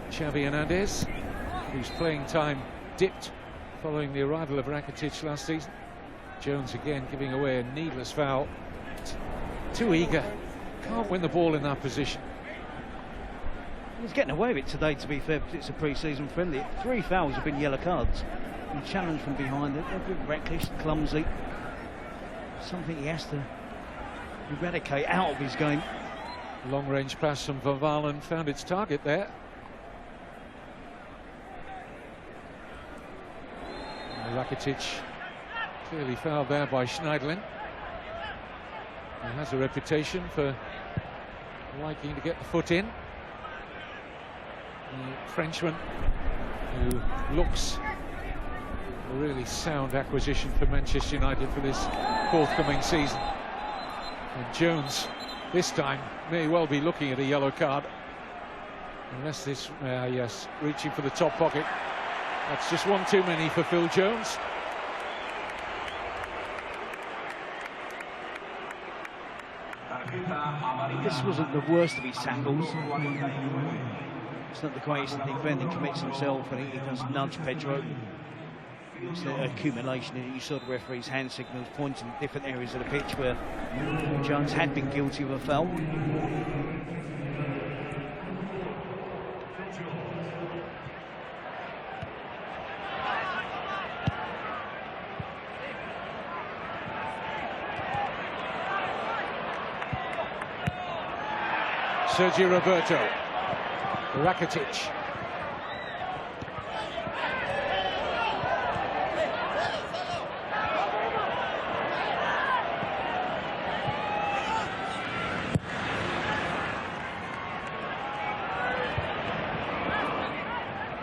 S1: Xavi Hernandez, whose playing time dipped following the arrival of Rakitic last season. Jones again giving away a needless foul. Too eager, can't win the ball in that position.
S2: He's getting away with it today, to be fair, because it's a pre-season friendly. 3 fouls have been yellow cards. And challenge from behind, they're a bit reckless, clumsy. Something he has to eradicate out of his game.
S1: Long-range pass from Van Valen found its target there. Rakitic clearly fouled there by Schneiderlin. He has a reputation for liking to get the foot in. The Frenchman, who looks a really sound acquisition for Manchester United for this forthcoming season. And Jones, this time, may well be looking at a yellow card. Unless this, yes, reaching for the top pocket. That's just one too many for Phil Jones.
S2: This wasn't the worst of his tackles. It's not the greatest at defending, commits himself, and he does nudge Pedro. It's the accumulation. You saw the referee's hand signals pointing in different areas of the pitch where Jones had been guilty of a foul.
S1: Sergio Roberto, Rakitic.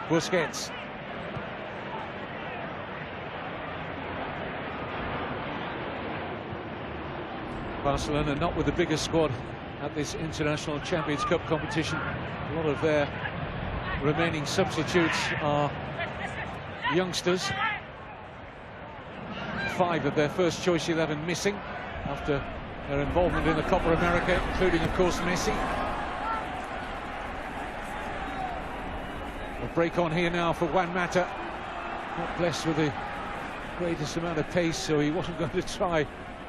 S1: Busquets. Barcelona not with the biggest squad at this International Champions Cup competition. A lot of their remaining substitutes are youngsters. 5 of their first choice 11 missing after their involvement in the Copa America, including of course Messi. A break on here now for Juan Mata. Not blessed with the greatest amount of pace, so he wasn't going to try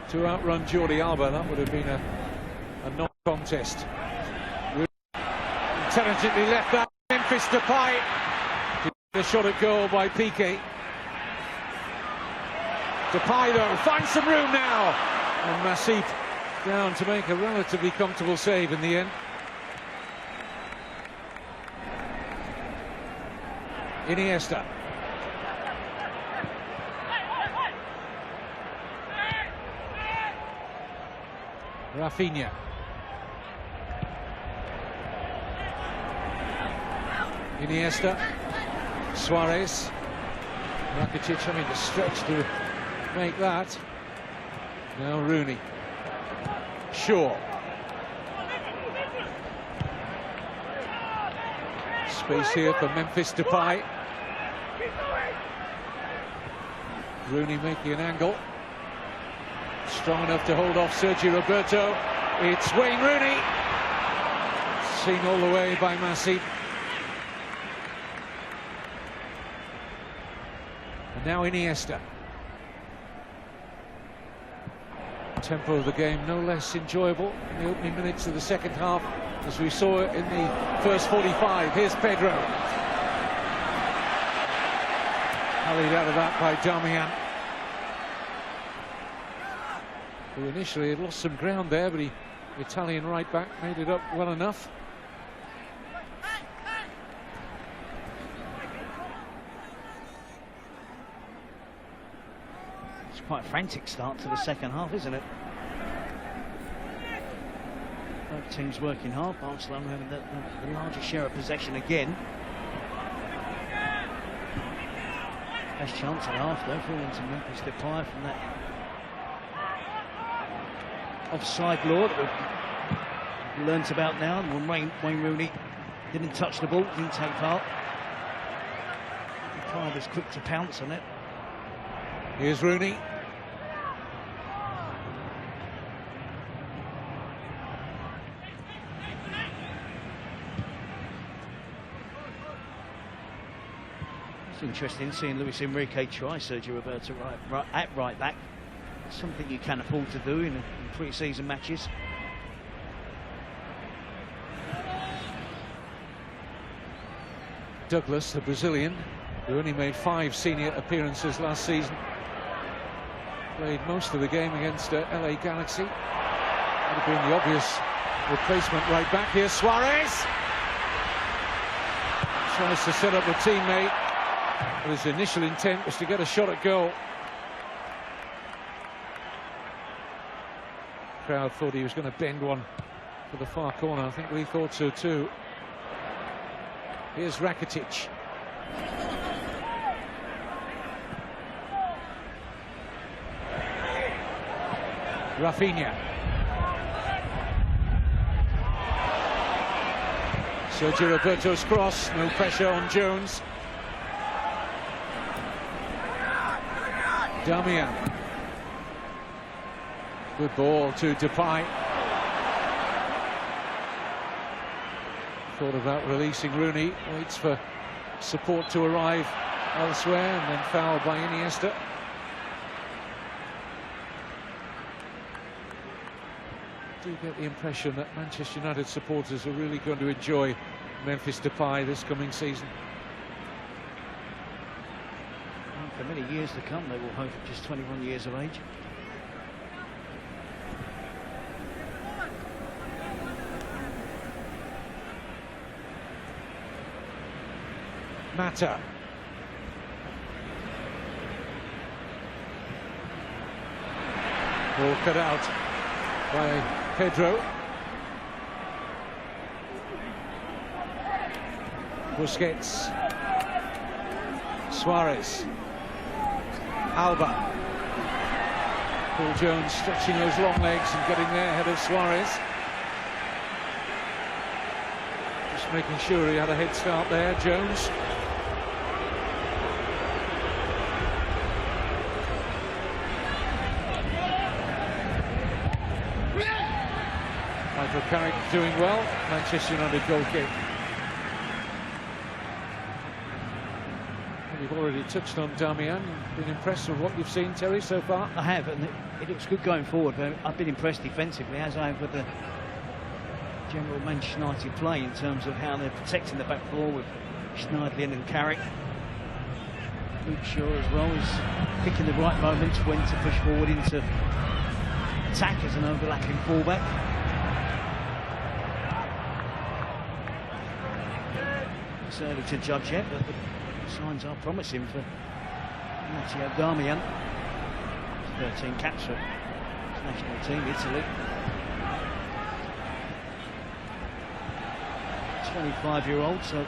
S1: to outrun Jordi Alba. That would have been a non-contest. Intelligently left that. Memphis Depay. A shot at goal by Piqué. Depay though finds some room now, and Masip down to make a relatively comfortable save in the end. Iniesta. Rafinha. Iniesta. Suarez. Rakitic having to stretch to make that. Now Rooney. Shaw. Space here for Memphis Depay. Rooney making an angle. Strong enough to hold off Sergio Roberto. It's Wayne Rooney. Seen all the way by Masip. And now Iniesta. Tempo of the game no less enjoyable in the opening minutes of the second half as we saw it in the first 45. Here's Pedro. Hurried out of that by Darmian, who initially had lost some ground there, but the Italian right back made it up well enough.
S2: It's quite a frantic start to the second half, isn't it? Both teams working hard. Barcelona having the larger share of possession again. Best chance at half though, falling to Memphis Depay from that offside law that we've learnt about now. And when Wayne Rooney didn't touch the ball, didn't take part. Depay was quick to pounce on it.
S1: Here's Rooney.
S2: It's interesting seeing Luis Enrique try Sergio Roberto at right back. It's something you can afford to do in pre-season matches.
S1: Douglas, the Brazilian, who only made 5 senior appearances last season, played most of the game against LA Galaxy. Would have been the obvious replacement right back. Here Suarez tries to set up a teammate. His initial intent was to get a shot at goal. Crowd thought he was going to bend one for the far corner. I think we thought so too. Here's Rakitic. Rafinha. Sergio Roberto's cross, no pressure on Jones. Damian. Good ball to Depay. Thought about releasing Rooney, waits for support to arrive elsewhere, and then fouled by Iniesta. I do get the impression that Manchester United supporters are really going to enjoy Memphis Depay this coming season.
S2: And for many years to come, they will hope at just 21 years of age.
S1: Mata. Ball cut out by Pedro. Busquets. Suarez. Alba. Paul Jones stretching those long legs and getting there ahead of Suarez. Just making sure he had a head start there, Jones. Michael Carrick doing well. Manchester United goal kick. You've already touched on Damian. Been impressed with what you've seen, Terry, so far?
S2: I have, and it looks good going forward. But I've been impressed defensively, as I have with the general Manchester United play in terms of how they're protecting the back four with Schneiderlin and Carrick. Luke Shaw as well is picking the right moments when to push forward into attack as an overlapping fullback. It's early to judge yet, but the signs are promising for Matteo Darmian. 13 caps for his national team, Italy. 25-year-old, so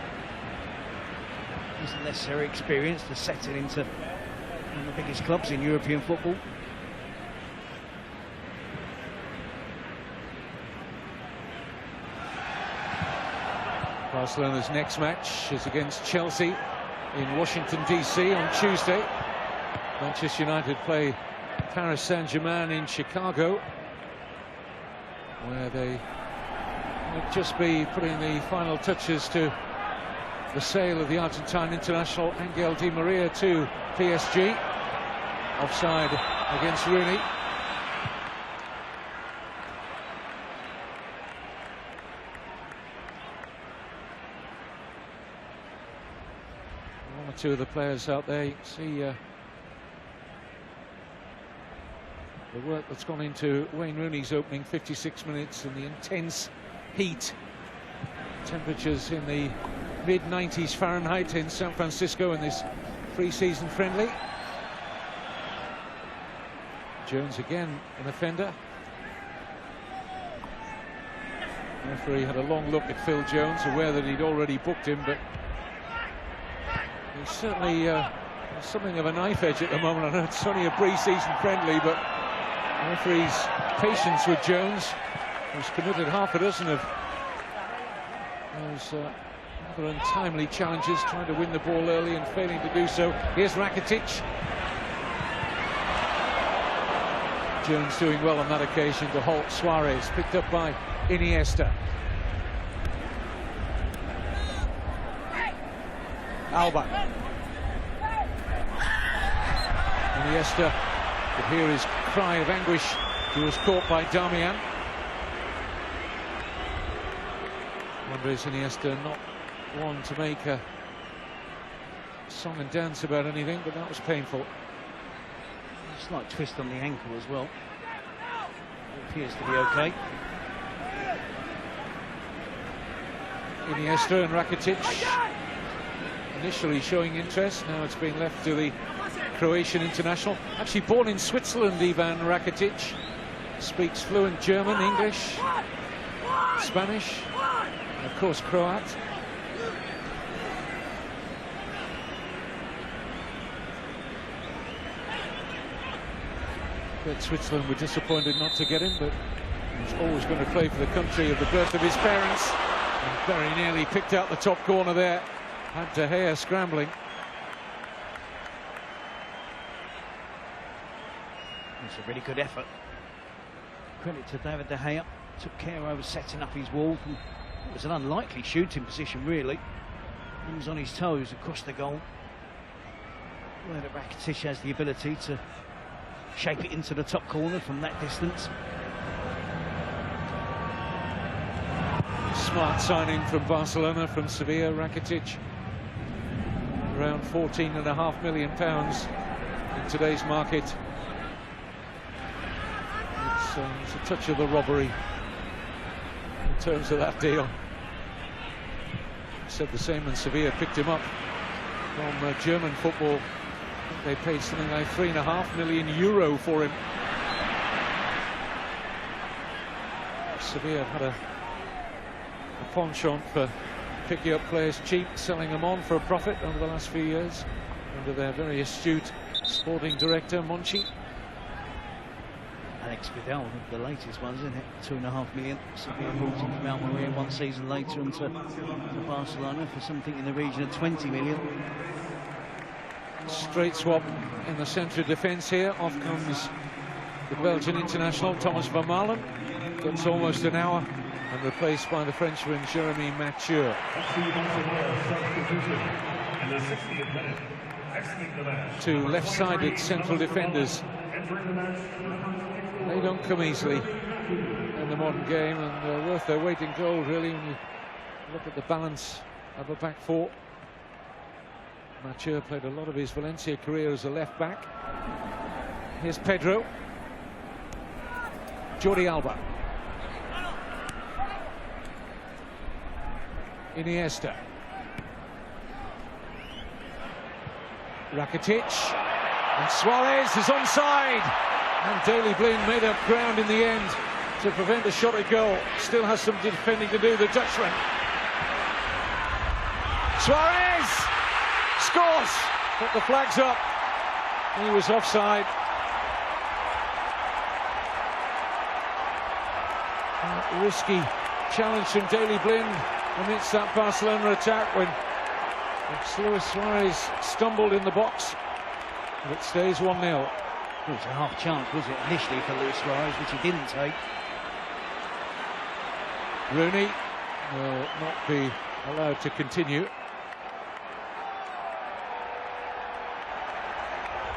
S2: hasn't necessary experience to settle into one of the biggest clubs in European football.
S1: Barcelona's next match is against Chelsea in Washington, D.C. on Tuesday. Manchester United play Paris Saint-Germain in Chicago, where they might just be putting the final touches to the sale of the Argentine international Angel Di Maria to PSG. Offside against Rooney. One or two of the players out there, you can see the work that's gone into Wayne Rooney's opening 56 minutes and the intense heat. Temperatures in the mid-90s Fahrenheit in San Francisco in this pre-season friendly. Jones again an offender. The referee had a long look at Phil Jones, aware that he'd already booked him, but he's certainly something of a knife edge at the moment. I know it's only a pre-season friendly, but the referee's patience with Jones, who's committed half a dozen of those rather untimely challenges, trying to win the ball early and failing to do so. Here's Rakitic. Jones doing well on that occasion to halt Suarez, picked up by Iniesta. Alba. Iniesta could hear his cry of anguish. He was caught by Damian. Wonder is Iniesta not one to make a song and dance about anything, but that was painful.
S2: A slight twist on the ankle as well. It appears to be okay.
S1: Iniesta and Rakitic initially showing interest. Now it's been left to the Croatian international. Actually born in Switzerland, Ivan Rakitic. Speaks fluent German, English, Spanish, and of course Croat. But Switzerland were disappointed not to get him, but he's always going to play for the country of the birth of his parents. And very nearly picked out the top corner there. Had De Gea scrambling.
S2: It's a really good effort. Credit to David De Gea. Took care over setting up his wall. It was an unlikely shooting position, really. He was on his toes across the goal, where the Rakitic has the ability to shape it into the top corner from that distance.
S1: Smart signing from Barcelona, from Sevilla. Rakitic, around £14.5 million in today's market. It's a touch of the robbery in terms of that deal. Said the same when Sevilla picked him up from German football. I think they paid something like €3.5 million for him. Sevilla had a penchant for picking up players cheap, selling them on for a profit over the last few years under their very astute sporting director Monchi.
S2: Alex Vidal, the latest ones, isn't it? £2.5 million. Sevilla brought him from Almeria one season later into Barcelona for something in the region of 20 million.
S1: Straight swap in the centre of defence here. Off comes the Belgian international Thomas Vermaelen. Gets almost an hour and replaced by the Frenchman Jeremy Mathieu. Two left-sided central defenders. They don't come easily in the modern game, and they're worth their weight in gold, really, when you look at the balance of a back four. Mathieu played a lot of his Valencia career as a left-back. Here's Pedro. Jordi Alba. Iniesta. Rakitic. And Suarez is onside. And Daley Blind made up ground in the end to prevent a shot at goal. Still has some defending to do, the Dutchman. Suarez scores, but the flag's up. He was offside. Risky challenge from Daley Blind amidst that Barcelona attack when Luis Suarez stumbled in the box. But it stays 1-0.
S2: It was a half chance, was it, initially for Luis Suarez, which he didn't take.
S1: Rooney will not be allowed to continue.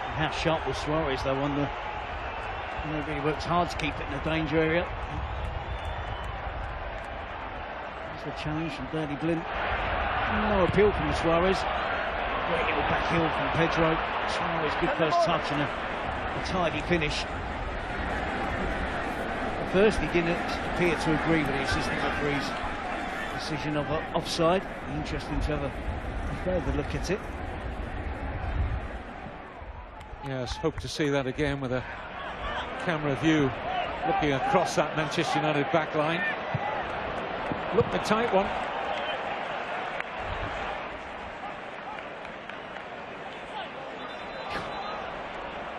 S2: And how sharp was Suarez, though, on the... He really works hard to keep it in the danger area. That's a challenge from Daley Blind. No appeal from Suarez. Great little back heel from Pedro. Suarez, good first touch and a tidy finish. At first he didn't appear to agree with the assistant referee's decision of offside. Interesting to have a further look at it.
S1: Yes, hope to see that again with a camera view looking across that Manchester United back line. Looked a tight one.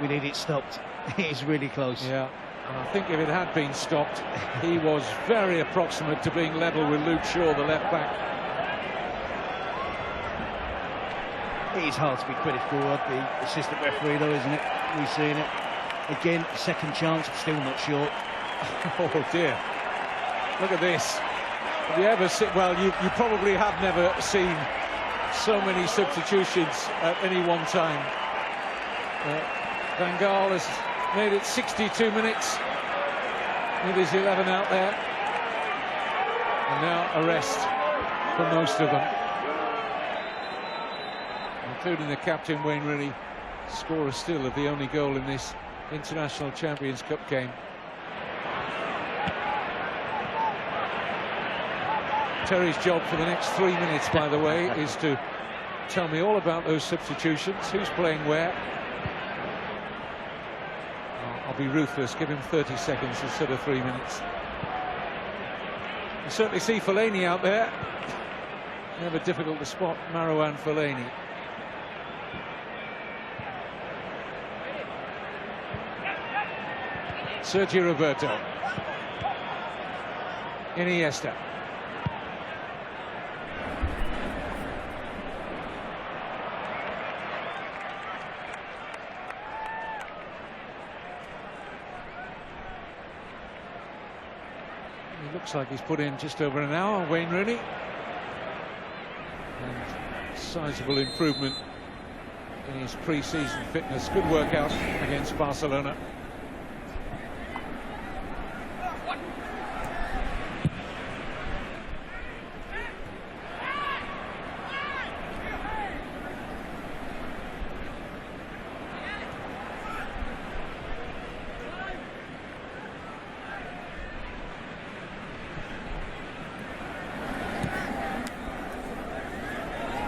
S2: We need it stopped. It is really close.
S1: Yeah, and I think if it had been stopped, he was very approximate to being level with Luke Shaw, the left back.
S2: It is hard to be critical of the assistant referee, though, isn't it? We've seen it. Again, second chance, still not sure.
S1: Oh dear. Look at this. Have you ever seen, well, you probably have never seen so many substitutions at any one time. Van Gaal has made it 62 minutes with his 11 out there, and now a rest for most of them, including the captain Wayne Rooney, scorer still of the only goal in this International Champions Cup game. Terry's job for the next 3 minutes, by the way, is to tell me all about those substitutions, who's playing where. I'll be ruthless, give him 30 seconds instead of 3 minutes. You certainly see Fellaini out there. Never difficult to spot Marouane Fellaini. Sergio Roberto. Iniesta. It looks like he's put in just over an hour, Wayne Rooney. And sizable improvement in his pre-season fitness. Good workout against Barcelona.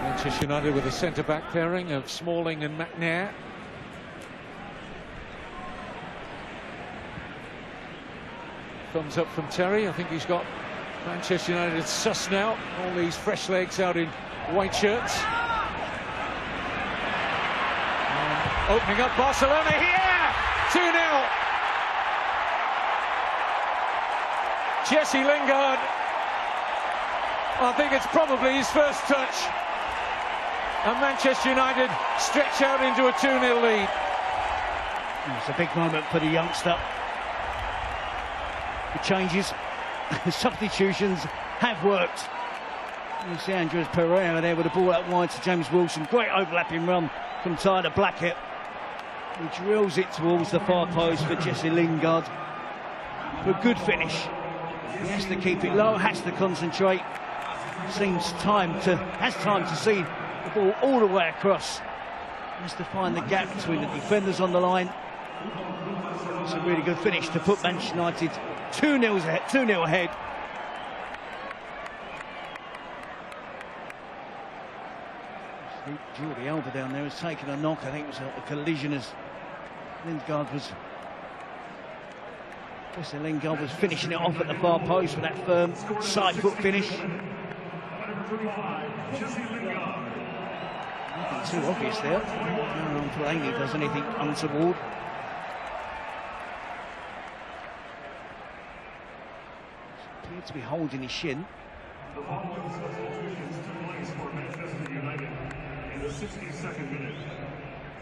S1: Manchester United with a centre-back pairing of Smalling and McNair. Thumbs up from Terry. I think he's got Manchester United sus now. All these fresh legs out in white shirts. And opening up Barcelona here. 2-0. Jesse Lingard. I think it's probably his first touch. And Manchester United stretch out into a 2-0 lead.
S2: It's a big moment for the youngster. The changes, the substitutions have worked. You see Andres Pereira there with the ball out wide to James Wilson. Great overlapping run from Tyler Blackett. He drills it towards the far post for Jesse Lingard. For a good finish. He has to keep it low, has to concentrate. Has time to see the ball all the way across. Has to find the gap between the defenders on the line. It's a really good finish to put Manchester United 2-0 ahead. Jordi Alba down there has taken a knock. I think it was a collision as Lingard was. Lingard was finishing it off at the far post with that firm side foot finish. Nothing too obvious there. No, Fellaini does anything untoward. Appeared to be holding his shin.
S3: The following substitutions took place for Manchester United in the 62nd minute.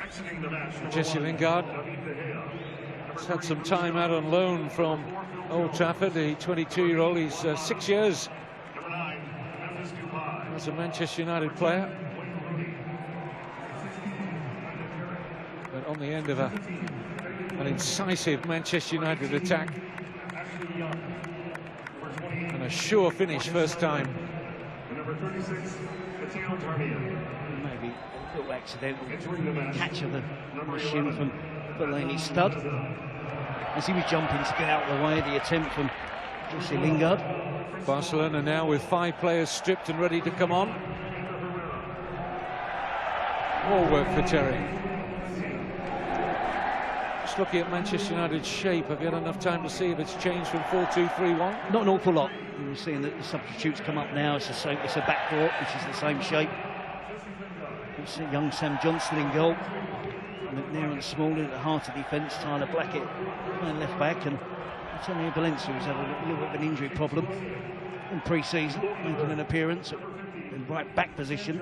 S3: Exiting the match,
S1: Jesse Lingard has had some time out on loan from Old Trafford. The 22-year-old, he's 6 years as a Manchester United player. But on the end of an incisive Manchester United attack. And a sure finish first time.
S2: Maybe a little accidental catch of the shin from Fellaini's stud. As he was jumping to get out of the way of the attempt from Jesse Lingard.
S1: Barcelona now with 5 players stripped and ready to come on. More work for Terry. Just looking at Manchester United's shape, have you had enough time to see if it's changed from 4-2-3-1?
S2: Not an awful lot. You're seeing that the substitutes come up now. It's a back four, which is the same shape. It's young Sam Johnson in goal. McNair and Smalling at the heart of defence. Tyler Blackett playing left back, and Antonio Valencia, who's had a little bit of an injury problem in pre-season, making an appearance in right back position.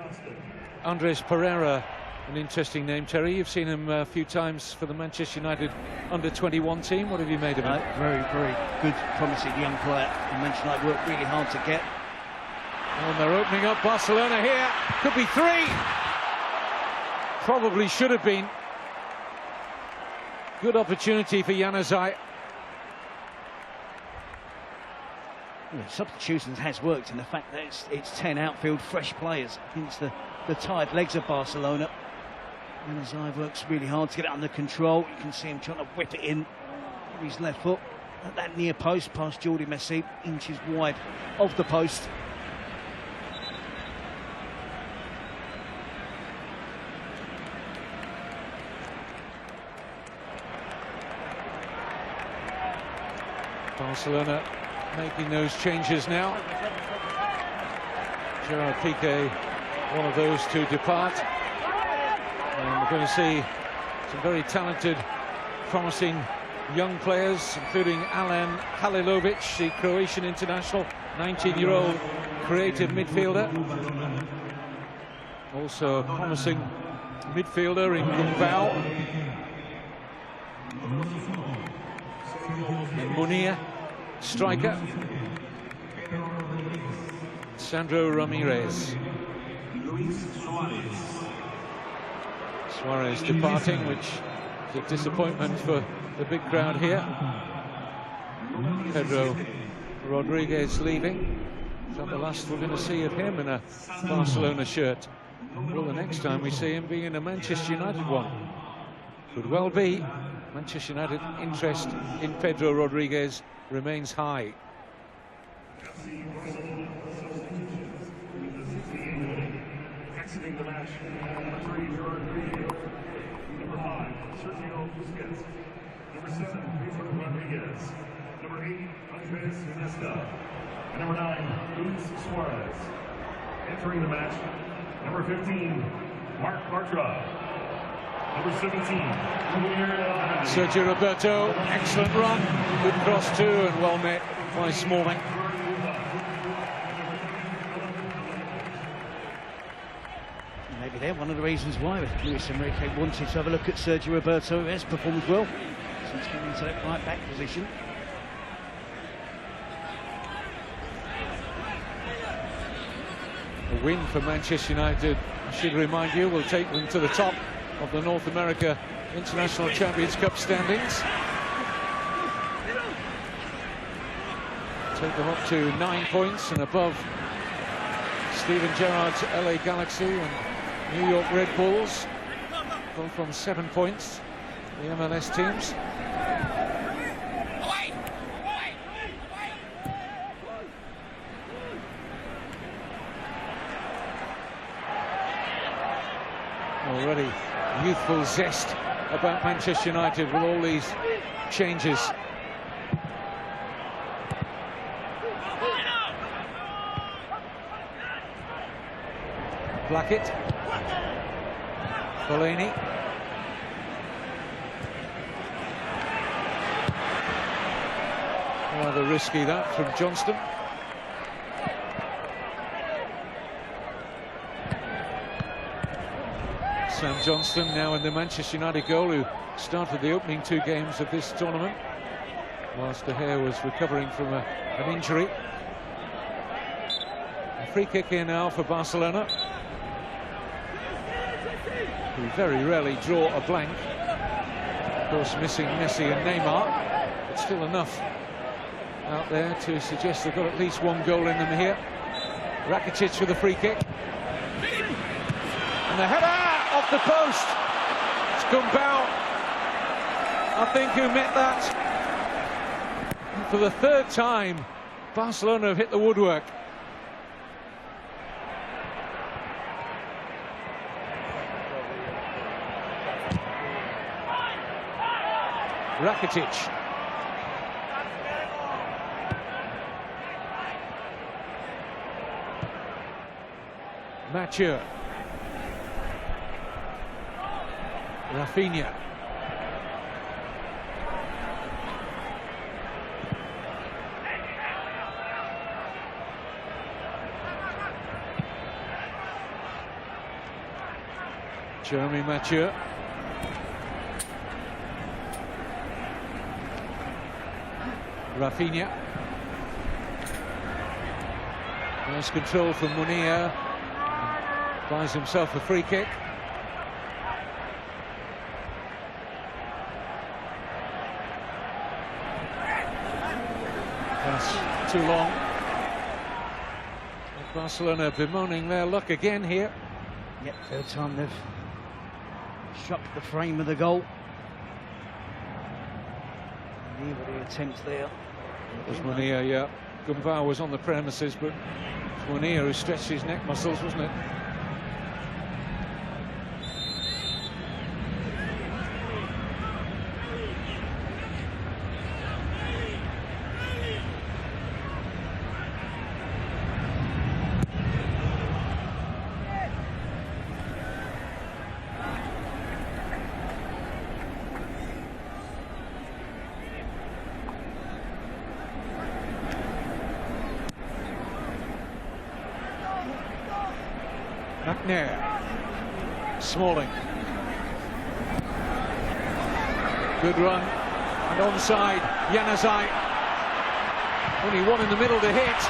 S1: Andres Pereira, an interesting name, Terry. You've seen him a few times for the Manchester United under-21 team. What have you made of him?
S2: Very, very good, promising young player. And Manchester United worked really hard to get.
S1: And they're opening up Barcelona here. Could be 3. Probably should have been. Good opportunity for Januzaj.
S2: Yeah, substitutions has worked in the fact that it's 10 outfield fresh players against the tired legs of Barcelona. Januzaj works really hard to get it under control. You can see him trying to whip it in with his left foot at that near post past Jordi Messi, inches wide of the post.
S1: Barcelona making those changes now. Gerard Piqué, one of those to depart. And we're going to see some very talented, promising young players, including Alen Halilovic, the Croatian international, 19-year-old creative midfielder. Also a promising midfielder in Gumbau. And Munir, striker. Sandro Ramirez. Suarez departing, which is a disappointment for the big crowd here. Pedro Rodriguez leaving. Is that the last we're going to see of him in a Barcelona shirt? Will the next time we see him be in a Manchester United one? Could well be. Manchester United interest in Pedro Rodriguez remains high.
S3: Exiting the match, number 3, Gerard Piqué. Number 5, Sergio Busquets. Number 7, Pedro Rodriguez. Number 8, Andres Iniesta. And number 9, Luis Suarez. Entering the match, number 15, Marc Bartra. Number 17,
S1: Sergio Roberto, excellent run, good cross too, and well met by Smalling.
S2: Maybe they're one of the reasons why Luis Enrique wanted to have a look at Sergio Roberto, who has performed well since coming into that right back position.
S1: A win for Manchester United, I should remind you, will take them to the top of the North America International Champions Cup standings. Take them up to 9 points and above Steven Gerrard's LA Galaxy and New York Red Bulls, both on 7 points, the MLS teams. Already youthful zest about Manchester United with all these changes. Blackett, Fellaini, rather risky that from Johnston. Sam Johnston now in the Manchester United goal, who started the opening 2 games of this tournament whilst De Gea was recovering from an injury. A free kick here now for Barcelona, who very rarely draw a blank. Of course, missing Messi and Neymar, but still enough out there to suggest they've got at least 1 goal in them here. Rakitic with a free kick. And the header off the post. It's Gumbau, I think, who met that. And for the 3rd time, Barcelona have hit the woodwork. Rakitic. Mathieu. Rafinha. Jeremy Mathieu. Rafinha. Nice control from Munir. Buys himself a free kick. That's too long. Barcelona bemoaning their luck again here.
S2: Yep, 3rd time they've struck the frame of the goal. The attempt there.
S1: It was Munir, yeah. Gumbau was on the premises, but it's Munir who stretched his neck muscles, wasn't it? McNair. Smalling. Good run. And onside, Januzaj. Only one in the middle to hit.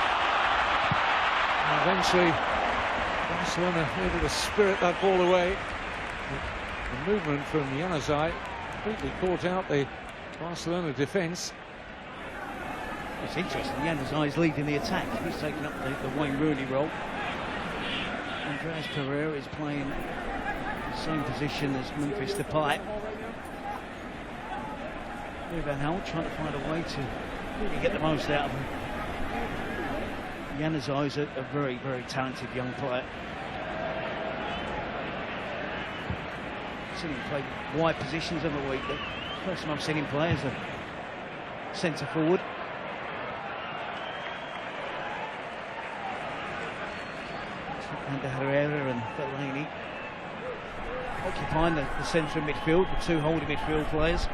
S1: And eventually, Barcelona able to spirit that ball away. The movement from Januzaj completely caught out the Barcelona defence.
S2: It's interesting, Januzaj is leading the attack. He's taken up the Wayne Rooney role. Andreas Pereira is playing the same position as Memphis Depay. Van Gaal trying to find a way to really get the most out of him. Januzaj is a very, very talented young player. I've seen him play wide positions every week. The first time I've seen him play as a centre forward. And Herrera and Fellaini occupying the centre of midfield with two holding midfield players.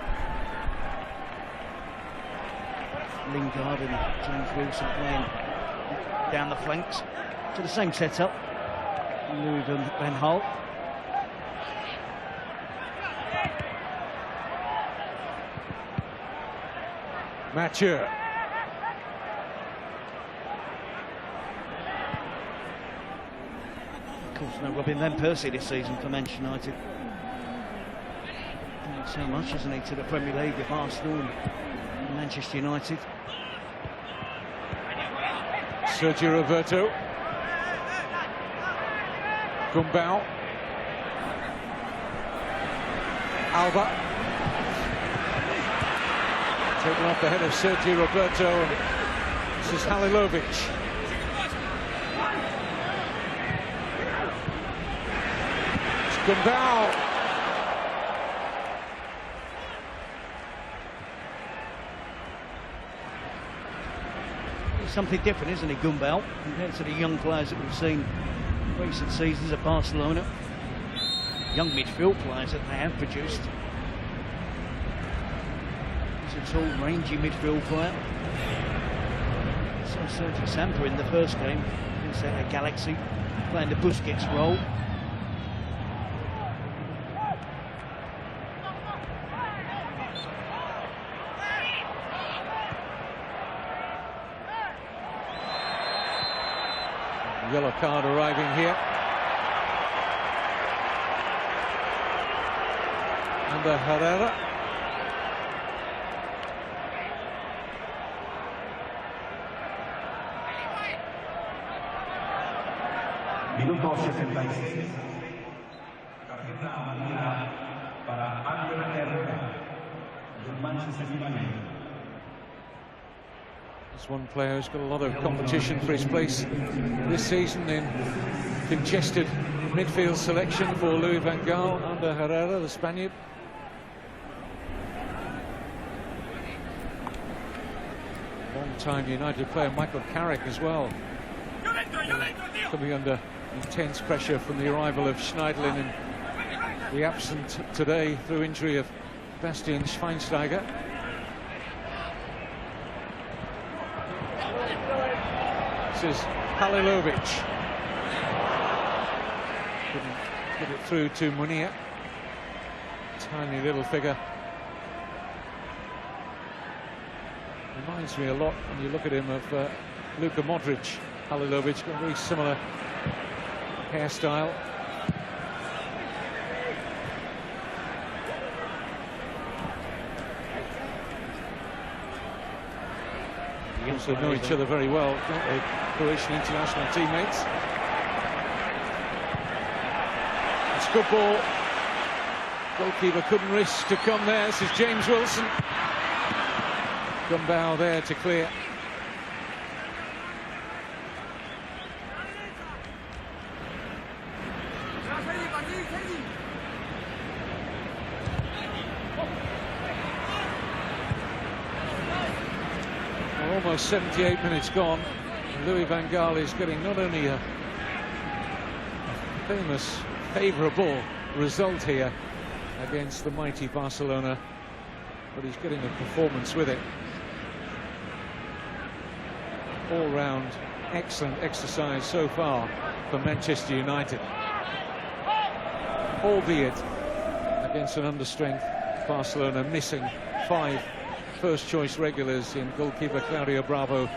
S2: Lingard and James Wilson playing down the flanks. To the same setup. Louis van Gaal.
S1: Mathieu.
S2: Of course, no Robin Van Persie this season for Manchester United. Not so much, hasn't he, to the Premier League with Arsenal and Manchester United.
S1: Sergio Roberto. Gumbau. Alba. Taken off the head of Sergio Roberto, and this is Halilovic. It's Gumbau.
S2: Something different, isn't he, Gumbau, compared to the young players that we've seen recent seasons at Barcelona. Young midfield players that they have produced. He's a tall, rangy midfield player. So Sergio Samper in the first game against Galaxy, playing the Busquets role.
S1: Yellow card arriving here. Under Herrera.
S4: Minuto 76. Tarjeta amarilla para Ander Herrera del Manchester United.
S1: There's one player who's got a lot of competition for his place this season in congested midfield selection for Louis van Gaal under Herrera, the Spaniard. Long-time United player Michael Carrick as well, coming under intense pressure from the arrival of Schneiderlin and the absent today through injury of Bastian Schweinsteiger. This is Halilovic. Couldn't get it through to Munir. Tiny little figure. Reminds me a lot, when you look at him, of Luka Modric. Halilovic got a very similar hairstyle. They also know each other very well, don't they? Croatian international teammates. It's a good ball. Goalkeeper couldn't risk to come there. This is James Wilson. Gumbau there to clear. Almost 78 minutes gone. Louis van Gaal is getting not only a famous, favourable result here against the mighty Barcelona, but he's getting a performance with it. All-round excellent exercise so far for Manchester United. albeit against an understrength Barcelona, missing 5 first-choice regulars in goalkeeper Claudio Bravo,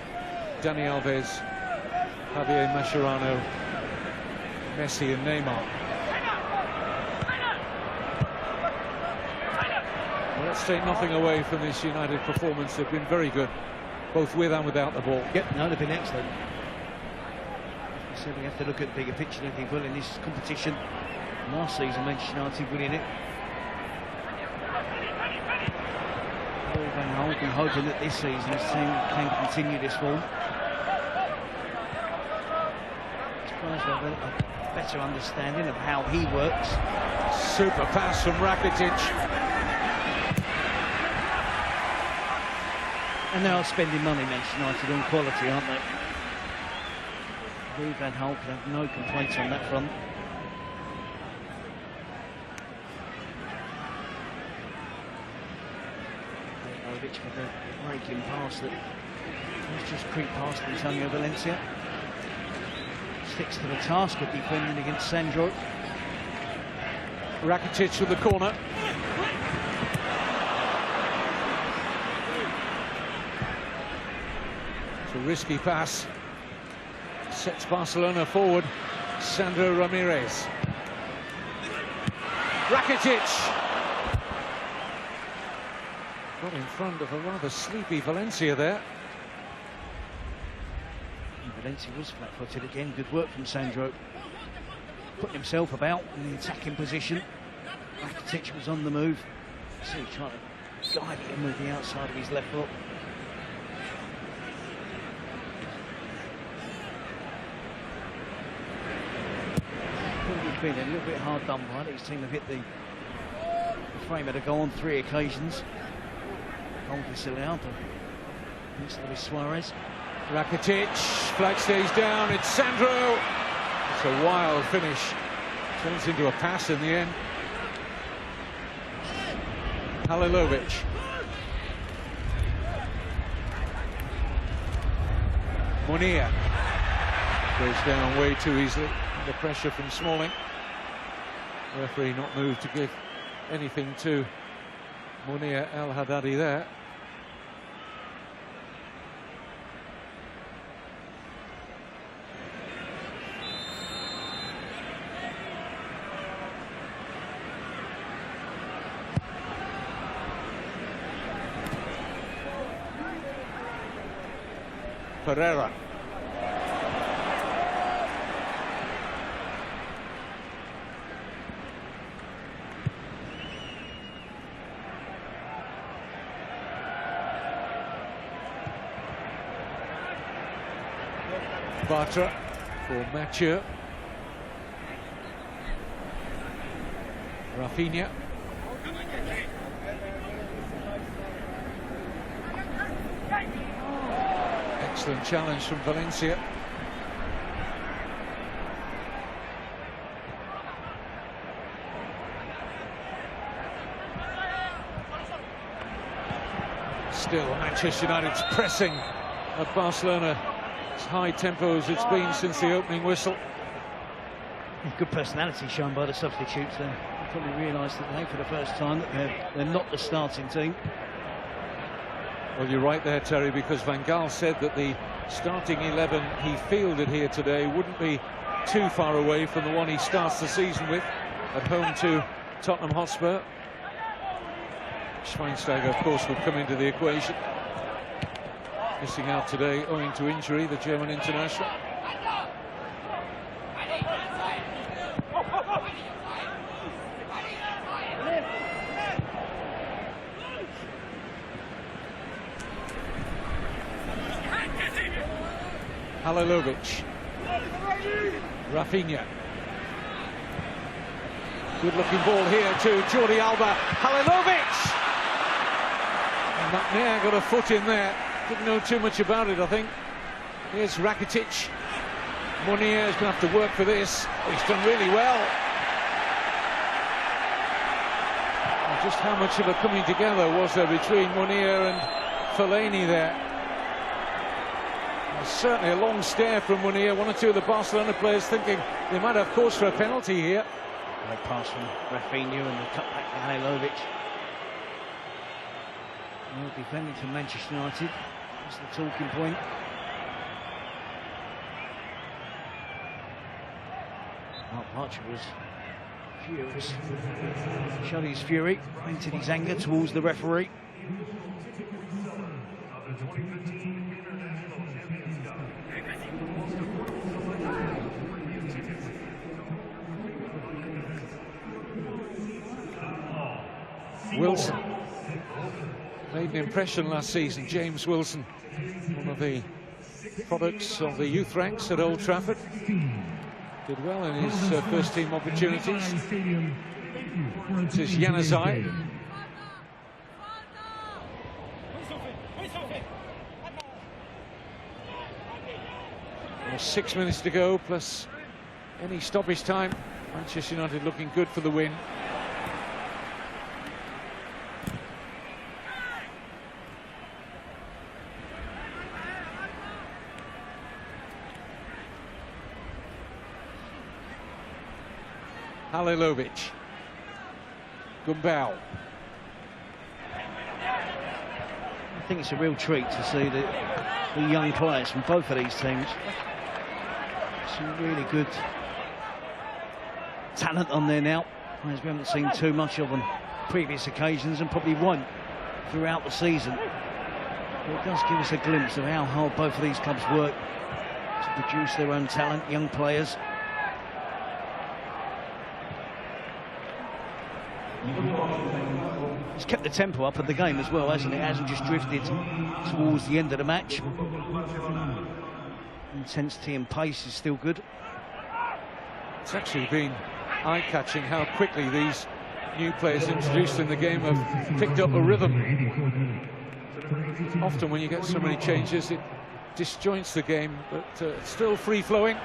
S1: Dani Alves, Javier Mascherano, Messi and Neymar. Well, let's take nothing away from this United performance. They've been very good, both with and without the ball.
S2: Yep, no, they've been excellent. So we have to look at the bigger picture. They've been well in this competition. Last season, Manchester United winning it. I'll be hoping that this season his team can continue this form. Spurs will have a better understanding of how he works.
S1: Super pass from Rakitic.
S2: And they are spending money, Manchester United, on quality, aren't they? Louis van Gaal can have no complaints on that front. With the breaking pass that was just creep past Antonio Valencia. Sticks to the task of defending against Sandro.
S1: Rakitic with the corner. It's a risky pass. Sets Barcelona forward. Sandro Ramirez. Rakitic. Got in front of a rather sleepy Valencia there.
S2: And Valencia was flat-footed again. Good work from Sandro. Putting himself about in the attacking position. Rakitic was on the move. So he tried to guide it in with the outside of his left foot. He's been a little bit hard done by it. His team have hit the frame of the goal on 3 occasions. Disallowed against Luis Suarez.
S1: Rakitic, flag stays down, it's Sandro. It's a wild finish. Turns into a pass in the end. Halilovic. Munir goes down way too easily under pressure from Smalling. Referee not moved to give anything to Munir El Haddadi there. Pereira. Bartra for Mathieu. Rafinha. Excellent challenge from Valencia. Still Manchester United's pressing at Barcelona. As high tempo as it's been since the opening whistle.
S2: Good personality shown by the substitutes there. They probably realised that they, for the first time, that they're not the starting team.
S1: Well, you're right there, Terry, because Van Gaal said that the starting 11 he fielded here today wouldn't be too far away from the one he starts the season with at home to Tottenham Hotspur. Schweinsteiger, of course, would come into the equation. Missing out today owing to injury, the German international. Halilovic. Rafinha. Good looking ball here to Jordi Alba. Halilovic! And McNair got a foot in there. Didn't know too much about it, I think. Here's Rakitic. Munir is going to have to work for this. He's done really well. And just how much of a coming together was there between Munir and Fellaini there? Certainly a long stare from Munir. One or two of the Barcelona players thinking they might have cause for a penalty here.
S2: Great pass from Rafinha and the cut back to Halilovic. Well, defending for Manchester United. That's the talking point. Mark Archer was furious. Showed his fury, vented his anger towards the referee.
S1: Wilson made an impression last season. James Wilson, one of the products of the youth ranks at Old Trafford, did well in his first team opportunities. This is Januzaj. Well, 6 minutes to go, plus any stoppage time. Manchester United looking good for the win. Halilovic. Gumbau.
S2: I think it's a real treat to see the young players from both of these teams. Some really good talent on there now. Players we haven't seen too much of on previous occasions and probably won't throughout the season. But it does give us a glimpse of how hard both of these clubs work to produce their own talent, young players. It's kept the tempo up of the game as well, hasn't it? It hasn't just drifted towards the end of the match. Intensity and pace is still good.
S1: It's actually been eye-catching how quickly these new players introduced in the game have picked up a rhythm. Often when you get so many changes, it disjoints the game, but it's still free-flowing.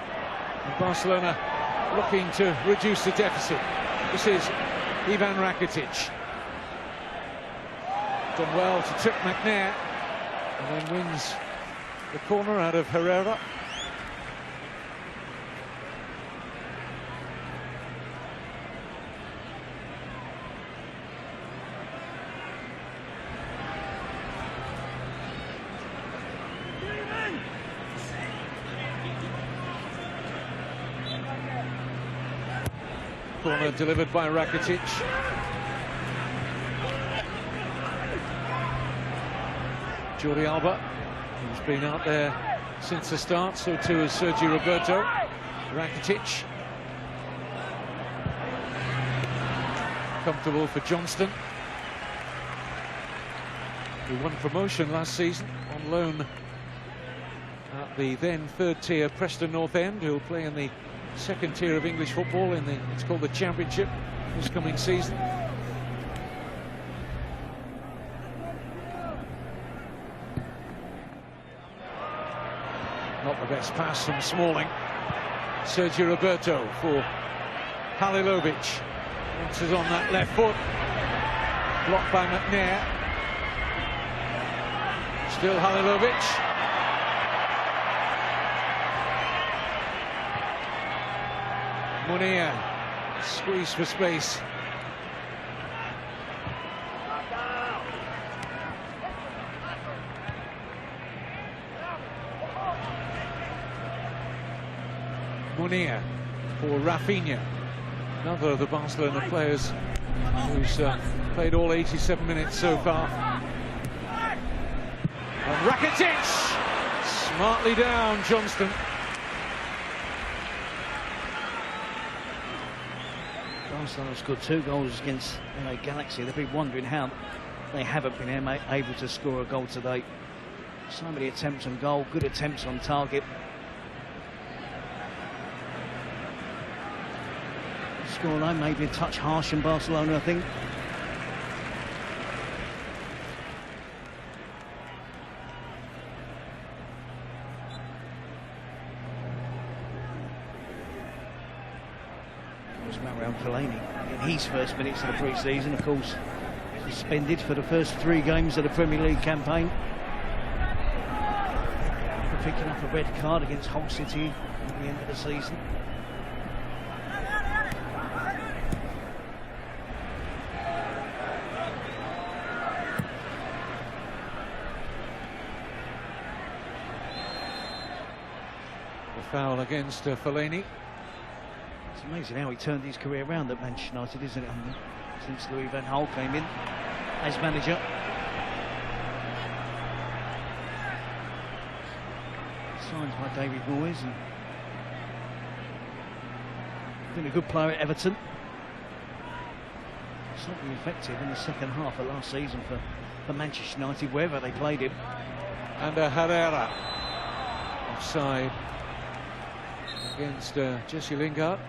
S1: Barcelona looking to reduce the deficit. This is Ivan Rakitic. Done well to trip McNair, and then wins the corner out of Herrera. Corner delivered by Rakitic. Jordi Alba, who's been out there since the start, so too is Sergio Roberto. Rakitic. Comfortable for Johnston, who won promotion last season on loan at the then third tier Preston North End, who will play in the second tier of English football in it's called the Championship this coming season. Not the best pass from Smalling. Sergio Roberto for Halilovic. Once is on that left foot. Blocked by McNair. Still Halilovic. Munir, squeeze for space. Munir for Rafinha, another of the Barcelona players who's played all 87 minutes so far. And Rakitic, smartly down Johnston.
S2: Barcelona scored 2 goals against LA Galaxy. They've been wondering how they haven't been able to score a goal today. So many attempts on goal, good attempts on target. Scoreline maybe a touch harsh in Barcelona, I think. In his first minutes of the pre-season, of course, suspended for the first 3 games of the Premier League campaign. For picking up a red card against Hull City at the end of the season.
S1: The foul against Fellaini.
S2: It's amazing how he turned his career around at Manchester United, isn't it? Since Louis van Gaal came in as manager. Signed by David Moyes and been a good player at Everton. Certainly effective in the second half of last season for Manchester United, wherever they played him.
S1: And Herrera offside against Jesse Lingard.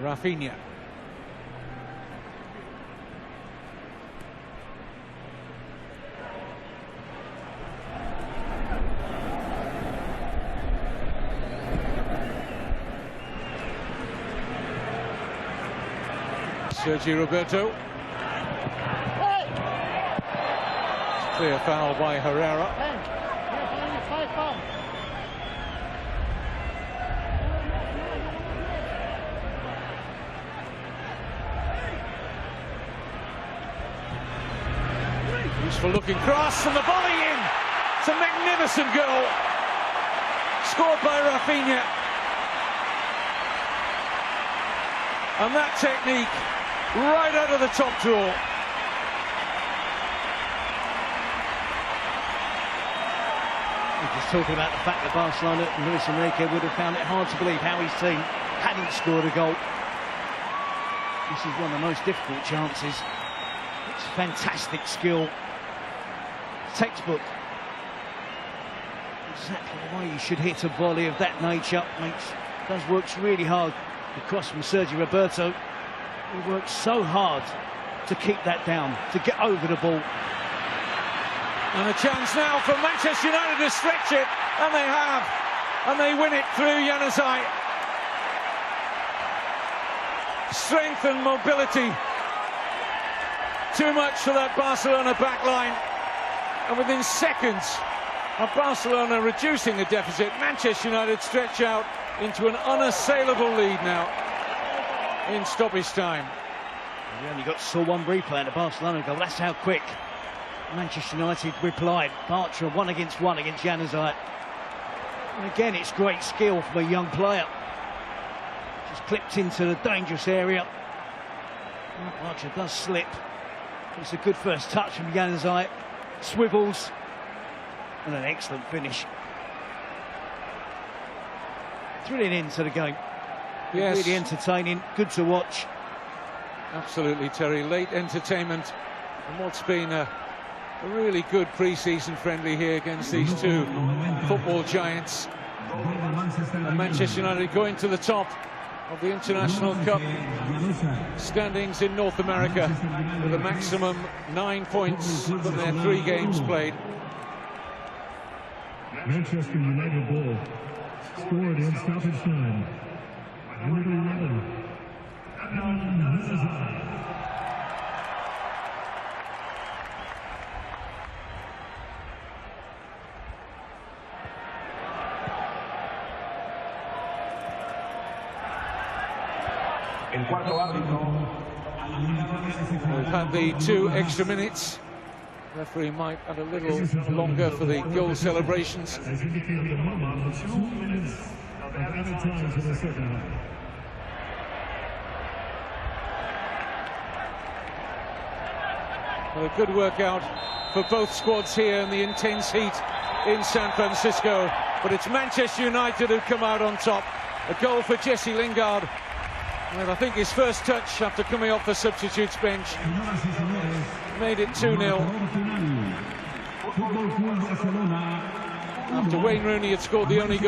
S1: Rafinha. Sergio Roberto. Clear foul by Herrera. Useful looking cross and the volley in. It's a magnificent goal. Scored by Rafinha. And that technique right out of the top drawer.
S2: We're just talking about the fact that Barcelona and Luis Enrique would have found it hard to believe how his team hadn't scored a goal. This is one of the most difficult chances. It's fantastic skill. Textbook. Exactly the way you should hit a volley of that nature. Works really hard. The cross from Sergio Roberto. He works so hard to keep that down, to get over the ball.
S1: And a chance now for Manchester United to stretch it, and they have. And they win it through Januzaj. Strength and mobility. Too much for that Barcelona backline. And within seconds of Barcelona reducing the deficit, Manchester United stretch out into an unassailable lead now in stoppage time.
S2: We only saw one replay at the Barcelona goal. That's how quick Manchester United replied. Bartra 1 against Januzaj. And again, it's great skill from a young player. Just clipped into the dangerous area. Bartra does slip. It's a good first touch from Januzaj. Swivels. And an excellent finish. Thrilling end to the game.
S1: Yes.
S2: Really entertaining, good to watch.
S1: Absolutely, Terry. Late entertainment. And what's been a really good pre-season friendly here against these two football giants. And Manchester United going to the top of the International Cup standings in North America with a maximum 9 points from their 3 games played.
S3: Manchester United goal scored in stoppage time. Number 11.
S1: We've had the 2 extra minutes. Referee might add a little longer for the goal celebrations.
S3: As indicated a minimum of 2 minutes of added time for the second half.
S1: Well, a good workout for both squads here in the intense heat in San Francisco. But it's Manchester United who come out on top. A goal for Jesse Lingard. Well, I think his first touch after coming off the substitutes bench made it 2-0. After Wayne Rooney had scored the only goal.